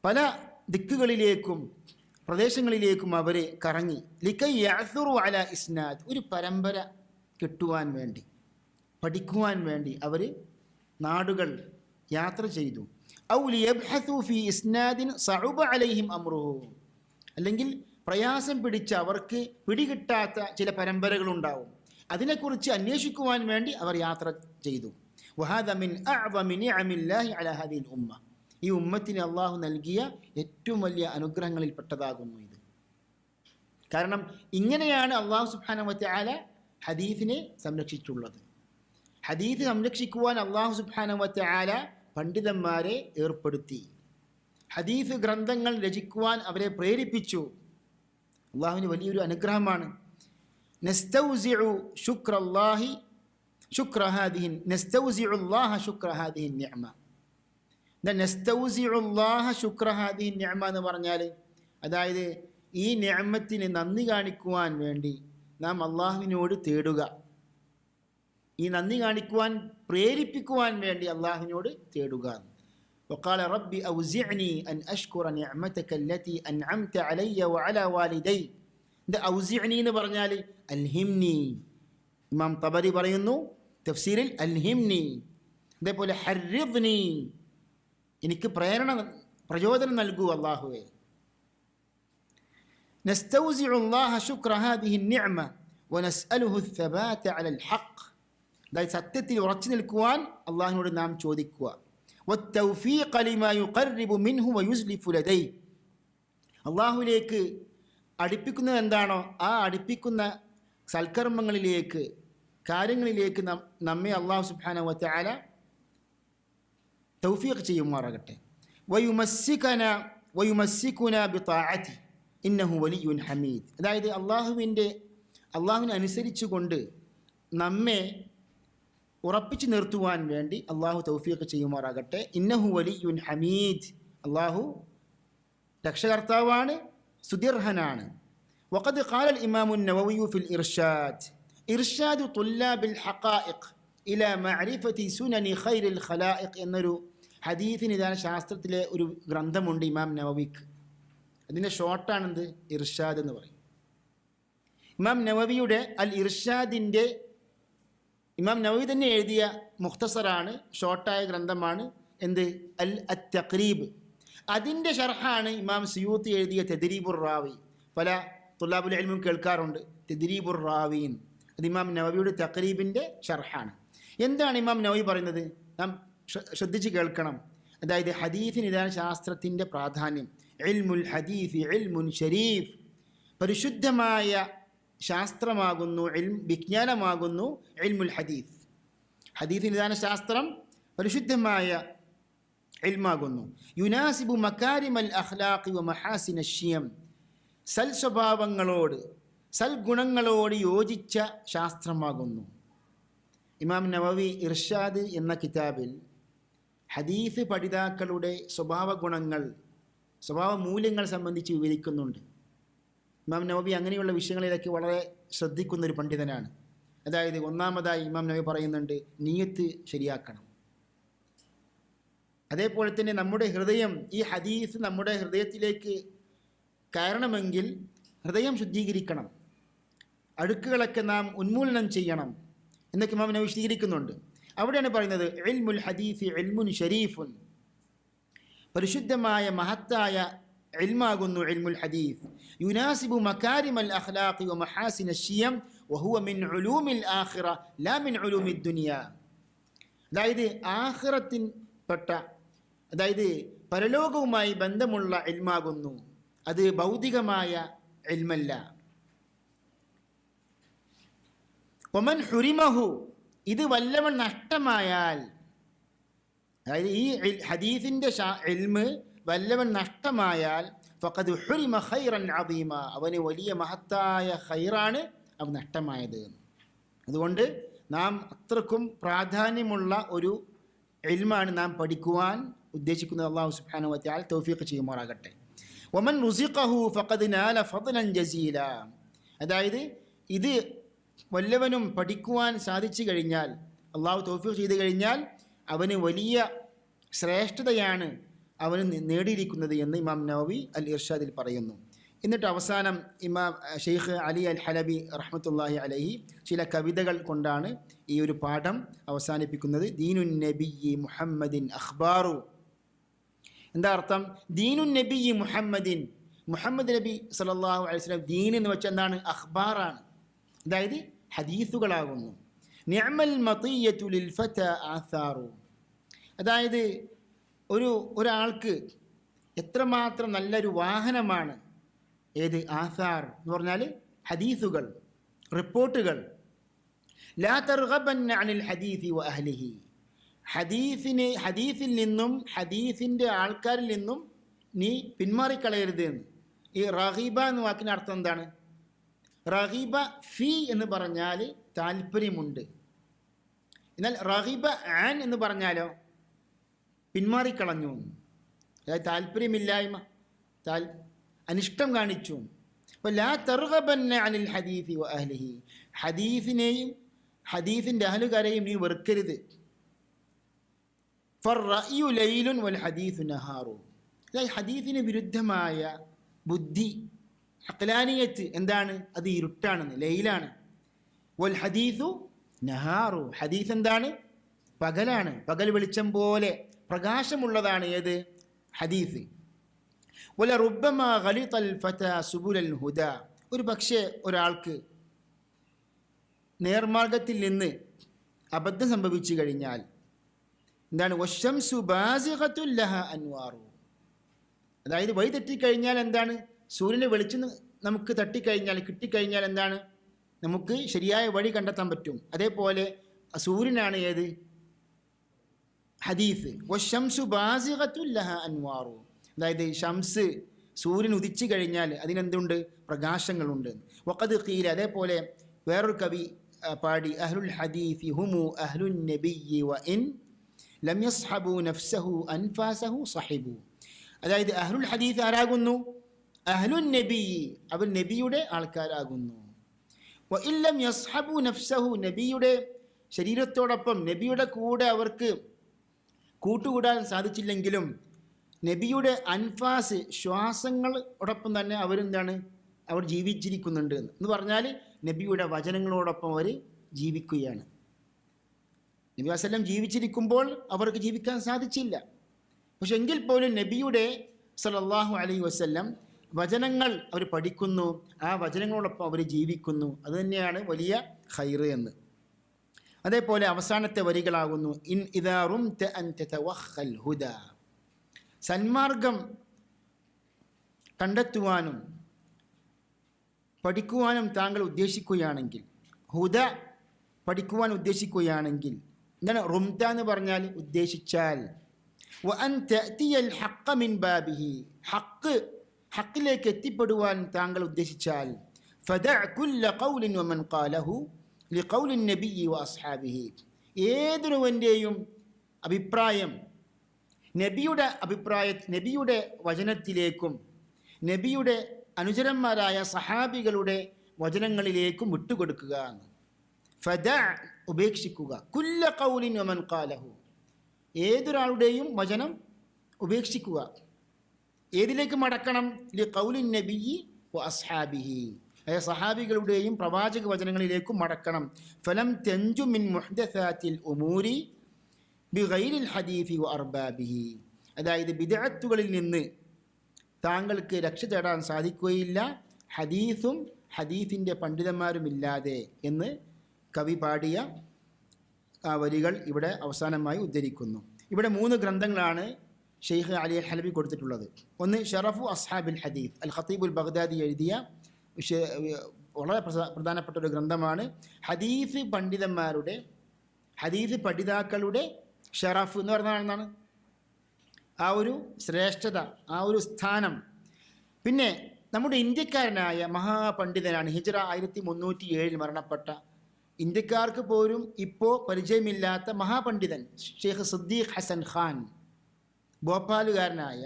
പല ദിക്കുകളിലേക്കും പ്രദേശങ്ങളിലേക്കും അവർ കറങ്ങി. ലിക്കൈ യഅ്സുറു അലാ ഇസ്നാദ്, ഒരു പരമ്പര കിട്ടുവാൻ വേണ്ടി, പഠിക്കുവാൻ വേണ്ടി അവർ നാടുകൾ യാത്ര ചെയ്തു. ഔ ലിയബ്ഹസു ഫി ഇസ്നാദിൻ സഉബ അലൈഹിം അംറുഹു, അല്ലെങ്കിൽ പ്രയാസം പിടിച്ച അവർക്ക് പിടികിട്ടാത്ത ചില പരമ്പരകളുണ്ടാവും, അതിനെക്കുറിച്ച് അന്വേഷിക്കുവാൻ വേണ്ടി അവർ യാത്ര ചെയ്തു. വഹാദ മിൻ അഅ്ളമി നിഅമില്ലാഹി അലാ ഹാദിഹിൽ ഉമ്മ, ഈ ഉമ്മത്തിന് അള്ളാഹു നൽകിയ ഏറ്റവും വലിയ അനുഗ്രഹങ്ങളിൽപ്പെട്ടതാകുന്നു ഇത്. കാരണം ഇങ്ങനെയാണ് അള്ളാഹു സുബ്ഹാനഹു വതആല ഹദീസിനെ സംരക്ഷിച്ചിട്ടുള്ളത്. ഹദീസ് സംരക്ഷിക്കുവാൻ അള്ളാഹു സുബ്ഹാനഹു വതആല പണ്ഡിതന്മാരെ ഏർപ്പെടുത്തി, ഹദീസ് ഗ്രന്ഥങ്ങൾ രചിക്കുവാൻ അവരെ പ്രേരിപ്പിച്ചു. അള്ളാഹുവിന് വലിയൊരു അനുഗ്രഹമാണ്. നസ്തൗസിഉ ശുക്റല്ലാഹി ശുക്ര ഹാദിഹിൻ നസ്തൗസിഉല്ലാഹ ശുക്ര ഹാദിഹിൻ നിഅമ. നസ്തൗസിഉല്ലാഹ ശുക്ര ഹാദിഹിൻ നിഅമ എന്ന് പറഞ്ഞാൽ, അതായത് ഈ നിഅമത്തിന് നന്ദി കാണിക്കുവാൻ വേണ്ടി നാം അള്ളാഹുവിനോട് തേടുക, ഈ നന്ദി കാണിക്കുവാൻ പ്രേരിപ്പിക്കുവാൻ വേണ്ടി അള്ളാഹുവിനോട് തേടുക. وقال ربي أوزعني أن أشكر نعمتك التي أنعمت علي وعلى والدي. ഇത് ഔസിഅനി എന്ന് പറഞ്ഞാൽ അൽഹിംനി. ഇമാം തബരി പറയുന്നു തഫ്സീറിൽ അൽഹിംനി. അതേപോലെ ഹർറിദ്നി, എനിക്ക് പ്രചോദനം നൽകൂ അല്ലാഹുവേ. നസ്തൗസിഉല്ലാഹ ശുക്ര ഹാദിഹി നിഅമ വനസ്അലുഹു الثبات على الحق, അതായത് സത്യത്തിൽ ഉറച്ചു നിൽക്കുവാൻ അള്ളാഹുവിനോട് നാം ചോദിക്കുക. والتوفيق لما يقرب منه ويزلف لديه, അള്ളാഹുവിലേക്ക് അടുപ്പിക്കുന്നത് എന്താണോ ആ അടുപ്പിക്കുന്ന സൽക്കർമ്മങ്ങളിലേക്ക്, കാര്യങ്ങളിലേക്ക് നമ്മെ അള്ളാഹു സുബ്ഹാനഹു വതആല തൗഫീഖ് ചെയ്യുമാറാകട്ടെ. വയുമസ്സികുന ബിതാഅതി ഇന്നഹു വലിയ്യുൻ ഹമീദ്, അതായത് അള്ളാഹുവിനെ അനുസരിച്ചുകൊണ്ട് നമ്മെ ഉറപ്പിച്ചു നിർത്തുവാൻ വേണ്ടി അള്ളാഹു തൗഫീഖ് ചെയ്യുമാറാകട്ടെ. ഇന്നഹു വലിയ്യുൻ ഹമീദ്, അള്ളാഹു രക്ഷകർത്താവാണ്, സുദീർഹനാണ്. വഖദ് ഖാല ഇമാമു നവവി ഫിൽ ഇർഷാദ്, ഇർഷാദു തുല്ലാബിൽ ഹഖായിഖ് ഇലാ മഅരിഫതി സുനനി ഖൈറിൽ ഖലായിഖ് എന്നൊരു ഹദീസ് നിദാന ശാസ്ത്രത്തിലെ ഒരു ഗ്രന്ഥമുണ്ട് ഇമാം നവവിക്ക്. അതിൻ്റെ ഷോർട്ടാണെന്ത്? ഇർഷാദ് എന്ന് പറയും. ഇമാം നവവിയുടെ അൽ ഇർഷാദിൻ്റെ, ഇമാം നവവി തന്നെ എഴുതിയ മുഖ്തസറാണ്, ഷോർട്ടായ ഗ്രന്ഥമാണ് എന്ത്? അൽ തഖ്രീബ്. അതിൻ്റെ ഷർഹാണ് ഇമാം സുയൂത്തി എഴുതിയ തദ്രീബുർ റാവി. പല തുല്ലാബുൽ ഇൽമും കേൾക്കാറുണ്ട് തദ്രീബുർ റാവീൻ. അത് ഇമാം നവവിയുടെ തഖ്രീബിൻ്റെ ഷർഹാണ്. എന്താണ് ഇമാം നവവി പറയുന്നത്? നാം ശ്രദ്ധിച്ച് കേൾക്കണം. അതായത് ഹദീസ് നിദാന ശാസ്ത്രത്തിൻ്റെ പ്രാധാന്യം. ഇൽമുൽ ഹദീസ് ഇൽമുൻ ശരീഫ്, പരിശുദ്ധമായ ശാസ്ത്രമാകുന്നു, വിജ്ഞാനമാകുന്നു ഇൽമുൽ ഹദീസ്. ഹദീസ് നിദാന ശാസ്ത്രം പരിശുദ്ധമായ ഇൽമാകുന്നു. യുനാസിബു മകാരിമൽ അഖ്ലാഖി വ മഹാസിന അശ്ശിയം, സൽ സ്വഭാവങ്ങളോട് സൽഗുണങ്ങളോട് യോജിച്ച ശാസ്ത്രമാകുന്നു. ഇമാം നവവി ഇർഷാദ് എന്ന കിതാബിൽ ഹദീസ് പഠിതാക്കളുടെ സ്വഭാവ ഗുണങ്ങൾ, സ്വഭാവ മൂല്യങ്ങൾ സംബന്ധിച്ച് വിവരിക്കുന്നുണ്ട്. ഇമാം നവവി അങ്ങനെയുള്ള വിഷയങ്ങളിലൊക്കെ വളരെ ശ്രദ്ധിക്കുന്നൊരു പണ്ഡിതനാണ്. അതായത് ഒന്നാമതായി ഇമാം നവവി പറയുന്നുണ്ട്, നിയ്യത്ത് ശരിയാക്കണം. അതേപോലെ തന്നെ നമ്മുടെ ഹൃദയം, ഈ ഹദീസ് നമ്മുടെ ഹൃദയത്തിലേക്ക് കയറണമെങ്കിൽ ഹൃദയം ശുദ്ധീകരിക്കണം, അഴുക്കുകളൊക്കെ നാം ഉന്മൂലനം ചെയ്യണം എന്നൊക്കെ ഇമാം നവവി വിശദീകരിക്കുന്നുണ്ട്. അവിടെയാണ് പറയുന്നത് ഇൽമുൽ ഹദീസ് ഇൽമുൻ ശരീഫുൻ, പരിശുദ്ധമായ മഹത്തായ ഇൽമാകുന്നു ഇൽമുൽ ഹദീസ്. യുനാസിബു മകാരിമൽ അഖ്ലാഖി വ മഹാസിന അശ്ശിയം വഹുവ മിൻ ഉലൂമിൽ ആഖിറ ലാ മിൻ ഉലൂമിദ് ദുനിയ. അതായത് ആഖിറത്തിൽപ്പെട്ട, അതായത് പരലോകവുമായി ബന്ധമുള്ള ഇൽമാകുന്നു, അത് ഭൗതികമായ ഇൽമല്ല. വമൻ ഹുരിമഹു, ഇത് വല്ലവൻ നഷ്ടമായാൽ, അതായത് ഈ ഹദീസിന്റെ ഇൽമ് വല്ലവൻ നഷ്ടമായാൽ ഫഖദ് ഹുരിമ ഖൈറൻ അദീമ, അവന് വലിയ മഹത്തായ ഖൈറാണ് അവൻ നഷ്ടമായത്. അതുകൊണ്ട് നാം അത്രക്കും പ്രാധാന്യമുള്ള ഒരു ഇൽമാണ് നാം പഠിക്കുവാൻ ഉദ്ദേശിക്കുന്നത്. അല്ലാഹു സുബ്ഹാനഹു വ തആല തൗഫീഖ് ചെയ്യുമാറാകട്ടെ. വമൻ റുസിഖഹു ഫഖദ് നാല ഫദ്ലൻ ജസീല, അതായത് ഇത് വല്ലവനും പഠിക്കുവാൻ സാധിച്ചു കഴിഞ്ഞാൽ, അള്ളാഹു തൗഫീഖ് ചെയ്തു കഴിഞ്ഞാൽ അവന് വലിയ ശ്രേഷ്ഠതയാണ് അവന് നേടിയിരിക്കുന്നത് എന്ന് ഇമാം നവവി അൽ ഇർഷാദിൽ പറയുന്നു. എന്നിട്ട് അവസാനം ഇമാം ഷെയ്ഖ് അലി അൽ ഹലബി റഹ്മത്തുള്ളാഹി അലൈഹി ചില കവിതകൾ കൊണ്ടാണ് ഈ ഒരു പാഠം അവസാനിപ്പിക്കുന്നത്. ദീനുൻ നബിയ്യി മുഹമ്മദിൻ അഖ്ബാറു. എന്താ അർത്ഥം? ദീനുൻ നബിയ്യി മുഹമ്മദിൻ, മുഹമ്മദ് നബി സല്ലല്ലാഹു അലൈഹി വസല്ലം ദീൻ എന്ന് വെച്ചാൽ എന്താണ്? അഖ്ബാറാണ്, അതായത് ഹദീസുകളാകുന്നു. നിഅമൽ മതിയ്യതു ലിൽ ഫത ആസാറു, അതായത് ഒരാൾക്ക് എത്രമാത്രം നല്ലൊരു വാഹനമാണ് ഏത്? ആസാർ എന്ന് പറഞ്ഞാൽ ഹദീസുകൾ, റിപ്പോർട്ടുകൾ. ലാ തർഗബന്ന അനിൽ ഹദീസി വ അഹ്ലിഹി, ഹദീസിൽ നിന്നും ഹദീസിൻ്റെ ആൾക്കാരിൽ നിന്നും നീ പിന്മാറിക്കളയരുത് എന്ന്. ഈ റഗീബ എന്ന വാക്കിന് അർത്ഥം എന്താണ്? റഗീബ ഫി എന്ന് പറഞ്ഞാൽ താല്പര്യമുണ്ട്, എന്നാൽ റഗീബ ആൻ എന്ന് പറഞ്ഞാലോ പിന്മാറിക്കളഞ്ഞു, അതായത് താല്പര്യമില്ലായ്മ, അനിഷ്ടം കാണിച്ചു. അപ്പോൾ ലാ തർഗബന്ന അനിൽ ഹദീസി വ അഹ്ലിഹി, ഹദീസിനെയും ഹദീസിൻ്റെ അഹ്ലുകാരെയും നീ വെറുക്കരുത്. ഫർറഅ്യു ലൈലുൻ വൽ ഹദീസു നഹാറു, അതായത് ഹദീസിന് വിരുദ്ധമായ ബുദ്ധി, അഖ്ലാനിയത്ത് എന്താണ്? അത് ഇരുട്ടാണെന്ന്, ലൈലാണ്. വൽ ഹദീസു നഹാറു, ഹദീസ് എന്താണ്? പകലാണ്, പകൽ വെളിച്ചം പോലെ പ്രകാശമുള്ളതാണ് ഏത്? ഹദീസ്. വല റുബ്ബമാ ഗലിതൽ ഫതാ സുബുലൽ ഹുദാ, ഒരു പക്ഷേ ഒരാൾക്ക് നേർമാർഗത്തിൽ നിന്ന് അബദ്ധം സംഭവിച്ചു കഴിഞ്ഞാൽ എന്താണ്? വശംസു ബാസിഗത്തുൻ ലഹാ അൻവാറു, അതായത് വഴി തെറ്റിക്കഴിഞ്ഞാൽ എന്താണ്? സൂര്യൻ്റെ വെളിച്ചം നമുക്ക് തട്ടിക്കഴിഞ്ഞാൽ, കിട്ടിക്കഴിഞ്ഞാൽ എന്താണ്? നമുക്ക് ശരിയായ വഴി കണ്ടെത്താൻ പറ്റും. അതേപോലെ സൂര്യനാണ് ഏത്? ഹദീസ്. വശംസു ബാസിഗത്തുൻ ലഹാ അൻവാറു, അതായത് ഷംസ്, സൂര്യൻ ഉദിച്ചു കഴിഞ്ഞാൽ അതിനെന്തുണ്ട്? പ്രകാശങ്ങളുണ്ട്. വഖദ് ഖീല, അതേപോലെ വേറൊരു കവി പാടി, അഹ്ലുൽ ഹദീസി ഹുമു അഹ്ലുൻ നബിയ്യി വ ഇൻ ലം യസ്ഹബു നഫ്സഹു അൻഫാസഹു സഹിബു, അതായത് അഹ്ലുൽ ഹദീസ് ആരാകുന്നു? അഹ്ലുൻ നബി, അവർ നബിയുടെ ആൾക്കാരാകുന്നു. വ ഇൻ ലം യസ്ഹബു നഫ്സഹു, നബിയുടെ ശരീരത്തോടൊപ്പം നബിയുടെ കൂടെ അവർക്ക് കൂട്ടുകൂടാൻ സാധിച്ചില്ലെങ്കിലും നബിയുടെ അൻഫാസ്, ശ്വാസങ്ങളോടൊപ്പം തന്നെ അവരെന്താണ്? അവർ ജീവിച്ചിരിക്കുന്നുണ്ട് എന്ന് പറഞ്ഞാൽ നബിയുടെ വചനങ്ങളോടൊപ്പം അവർ ജീവിക്കുകയാണ്. നബി വസല്ലം ജീവിച്ചിരിക്കുമ്പോൾ അവർക്ക് ജീവിക്കാൻ സാധിച്ചില്ല, പക്ഷെ എങ്കിൽ പോലും നബിയുടെ സല്ലല്ലാഹു അലൈഹി വസല്ലം വചനങ്ങൾ അവർ പഠിക്കുന്നു, ആ വചനങ്ങളോടൊപ്പം അവർ ജീവിക്കുന്നു. അതുതന്നെയാണ് വലിയ ഖൈറ് എന്ന്. അതേപോലെ അവസാനത്തെ വരികളാകുന്നു, ഇൻ ഇദാ റുംത അൻ തതവഖൽ ഹുദാ, സന്മാർഗം കണ്ടെത്തുവാനും പഠിക്കുവാനും താങ്കൾ ഉദ്ദേശിക്കുകയാണെങ്കിൽ, ഹുദ പഠിക്കുവാൻ ഉദ്ദേശിക്കുകയാണെങ്കിൽ, എന്താണ് റുംത എന്ന് പറഞ്ഞാൽ? ഉദ്ദേശിച്ചാൽ. വ അൻ തഅതിയൽ ഹഖ്ഖ മിൻ ബാബിഹി, ഹഖിലേക്ക് എത്തിപ്പെടുവാൻ താങ്കൾ ഉദ്ദേശിച്ചാൽ, ഫദഅ കുല്ല ഖൗലിൻ വമൻ ഖാലഹു ലിഖൗലിൻ നബിയ്യി വ അസ്ഹാബിഹി, ഏതൊരുവൻ്റെയും അഭിപ്രായം നബിയുടെ വചനത്തിലേക്കും നബിയുടെ അനുചരന്മാരായ സഹാബികളുടെ വചനങ്ങളിലേക്കും വിട്ടുകൊടുക്കുക. ഫദഅ, ഉപേക്ഷിക്കുക. കുല്ല ഖൗലിൻ വമൻ ഖാലഹു, ഏതൊരാളുടെയും വചനം ഉപേക്ഷിക്കുക. ഏതിലേക്ക് മടക്കണം? ലിഖൗലിൻ നബിയ്യി വ അസ്ഹാബിഹി, സഹാബികളുടെയും പ്രവാചക വചനങ്ങളിലേക്കും മടക്കണം. ഫലം തൻജു മിൻ മുഹ്ദസാത്തിൽ ഉമൂരി ബിഗൈരിൽ ഹദീസി വ അർബാബിഹി, അതായത് ബിദ്അത്തുകളിൽ നിന്ന് താങ്കൾക്ക് രക്ഷ തേടാൻ സാധിക്കുകയില്ല ഹദീസും ഹദീസിൻ്റെ പണ്ഡിതന്മാരുമില്ലാതെ എന്ന് കവി പാടിയ ആ വരികൾ ഇവിടെ അവസാനമായി ഉദ്ധരിക്കുന്നു. ഇവിടെ 3 ഗ്രന്ഥങ്ങളാണ് ഷെയ്ഖ് അലി അൽ ഹലബി കൊടുത്തിട്ടുള്ളത്. ഒന്ന് ഷറഫു അസ്ഹാബിൽ ഹദീസ്, അൽ ഖത്തീബുൽ ബഗ്ദാദി എഴുതിയ വളരെ പ്രധാനപ്പെട്ട ഒരു ഗ്രന്ഥമാണ്. ഹദീസ് പണ്ഡിതന്മാരുടെ, ഹദീസ് പഠിതാക്കളുടെ ഷറഫ് എന്ന് പറഞ്ഞാൽ എന്താണ്? ആ ഒരു ശ്രേഷ്ഠത, ആ ഒരു സ്ഥാനം. പിന്നെ നമ്മുടെ ഇന്ത്യക്കാരനായ മഹാപണ്ഡിതനാണ്, ഹിജ്റ 1307 മരണപ്പെട്ട, ഇന്ത്യക്കാർക്ക് പോലും ഇപ്പോൾ പരിചയമില്ലാത്ത മഹാപണ്ഡിതൻ ഷെയ്ഖ് സിദ്ദീഖ് ഹസൻ ഖാൻ, ഭോപ്പാലുകാരനായ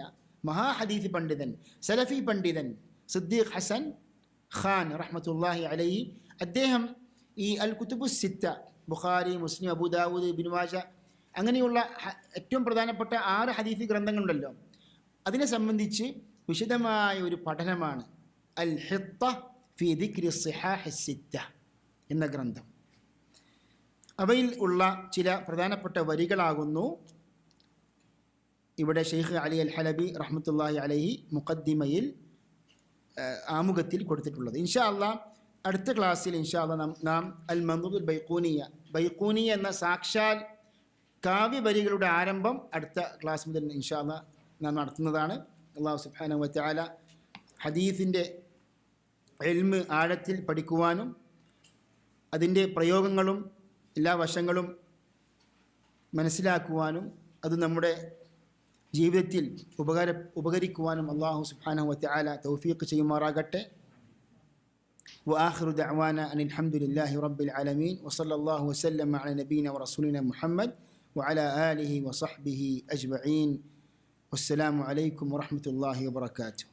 മഹാഹദീസ് പണ്ഡിതൻ, സലഫി പണ്ഡിതൻ സിദ്ദീഖ് ഹസൻ ഖാൻ റഹ്മത്തുള്ളാഹി അലൈഹി. അദ്ദേഹം ഈ അൽ കുതുബുസ് സിത്ത, ബുഖാരി, മുസ്ലിം, അബൂ ദാവൂദ്, ഇബ്നു മാജ അങ്ങനെയുള്ള ഏറ്റവും പ്രധാനപ്പെട്ട 6 ഹദീസ് ഗ്രന്ഥങ്ങളുണ്ടല്ലോ, അതിനെ സംബന്ധിച്ച് വിശദമായ ഒരു പഠനമാണ് അൽ ഹിത്ത ഫി ദിക്രി സിഹാഹി സിത്ത എന്ന ഗ്രന്ഥം. അവയിൽ ഉള്ള ചില പ്രധാനപ്പെട്ട വരികളാകുന്നു ഇവിടെ ഷെയ്ഖ് അലി അൽ ഹലബി റഹ്മത്തുള്ളാഹി അലൈഹി മുഖദ്ദിമയിൽ ആമുഖത്തിൽ കൊടുത്തിട്ടുള്ളത്. ഇൻഷാ അള്ളാഹ് അടുത്ത ക്ലാസ്സിൽ ഇൻഷാ അള്ളാഹ് നാം അൽ മൻദൂബുൽ ബൈഖൂനിയ എന്ന സാക്ഷാൽ കാവ്യവരികളുടെ ആരംഭം അടുത്ത ക്ലാസ് മുതൽ ഇൻഷാ അള്ളാഹ് നാം നടത്തുന്നതാണ്. അള്ളാഹു സുബ്ഹാനഹു വ തആല ഹദീസിൻ്റെ ഇൽമ് ആഴത്തിൽ പഠിക്കുവാനും അതിൻ്റെ പ്രയോഗങ്ങളും എല്ലാ വശങ്ങളും മനസ്സിലാക്കുവാനും അത് നമ്മുടെ ജീവിതത്തിൽ ഉപകരിക്കുവാനും അള്ളാഹു സുബ്ഹാനഹു വ തആല തൗഫീഖ് ചെയ്യുമാറാകട്ടെ. വആഖിറു ദഅവാന അനിൽ ഹംദുലില്ലാഹി റബ്ബിൽ ആലമീൻ വസല്ലല്ലാഹു വസല്ലമ അലാ നബീന വറസൂലിന മുഹമ്മദ് വഅലാ ആലിഹി വസഹ്ബിഹി അജ്മഈൻ. വസ്സലാമു അലൈക്കും വറഹ്മത്തുള്ളാഹി വബറകാതുഹു.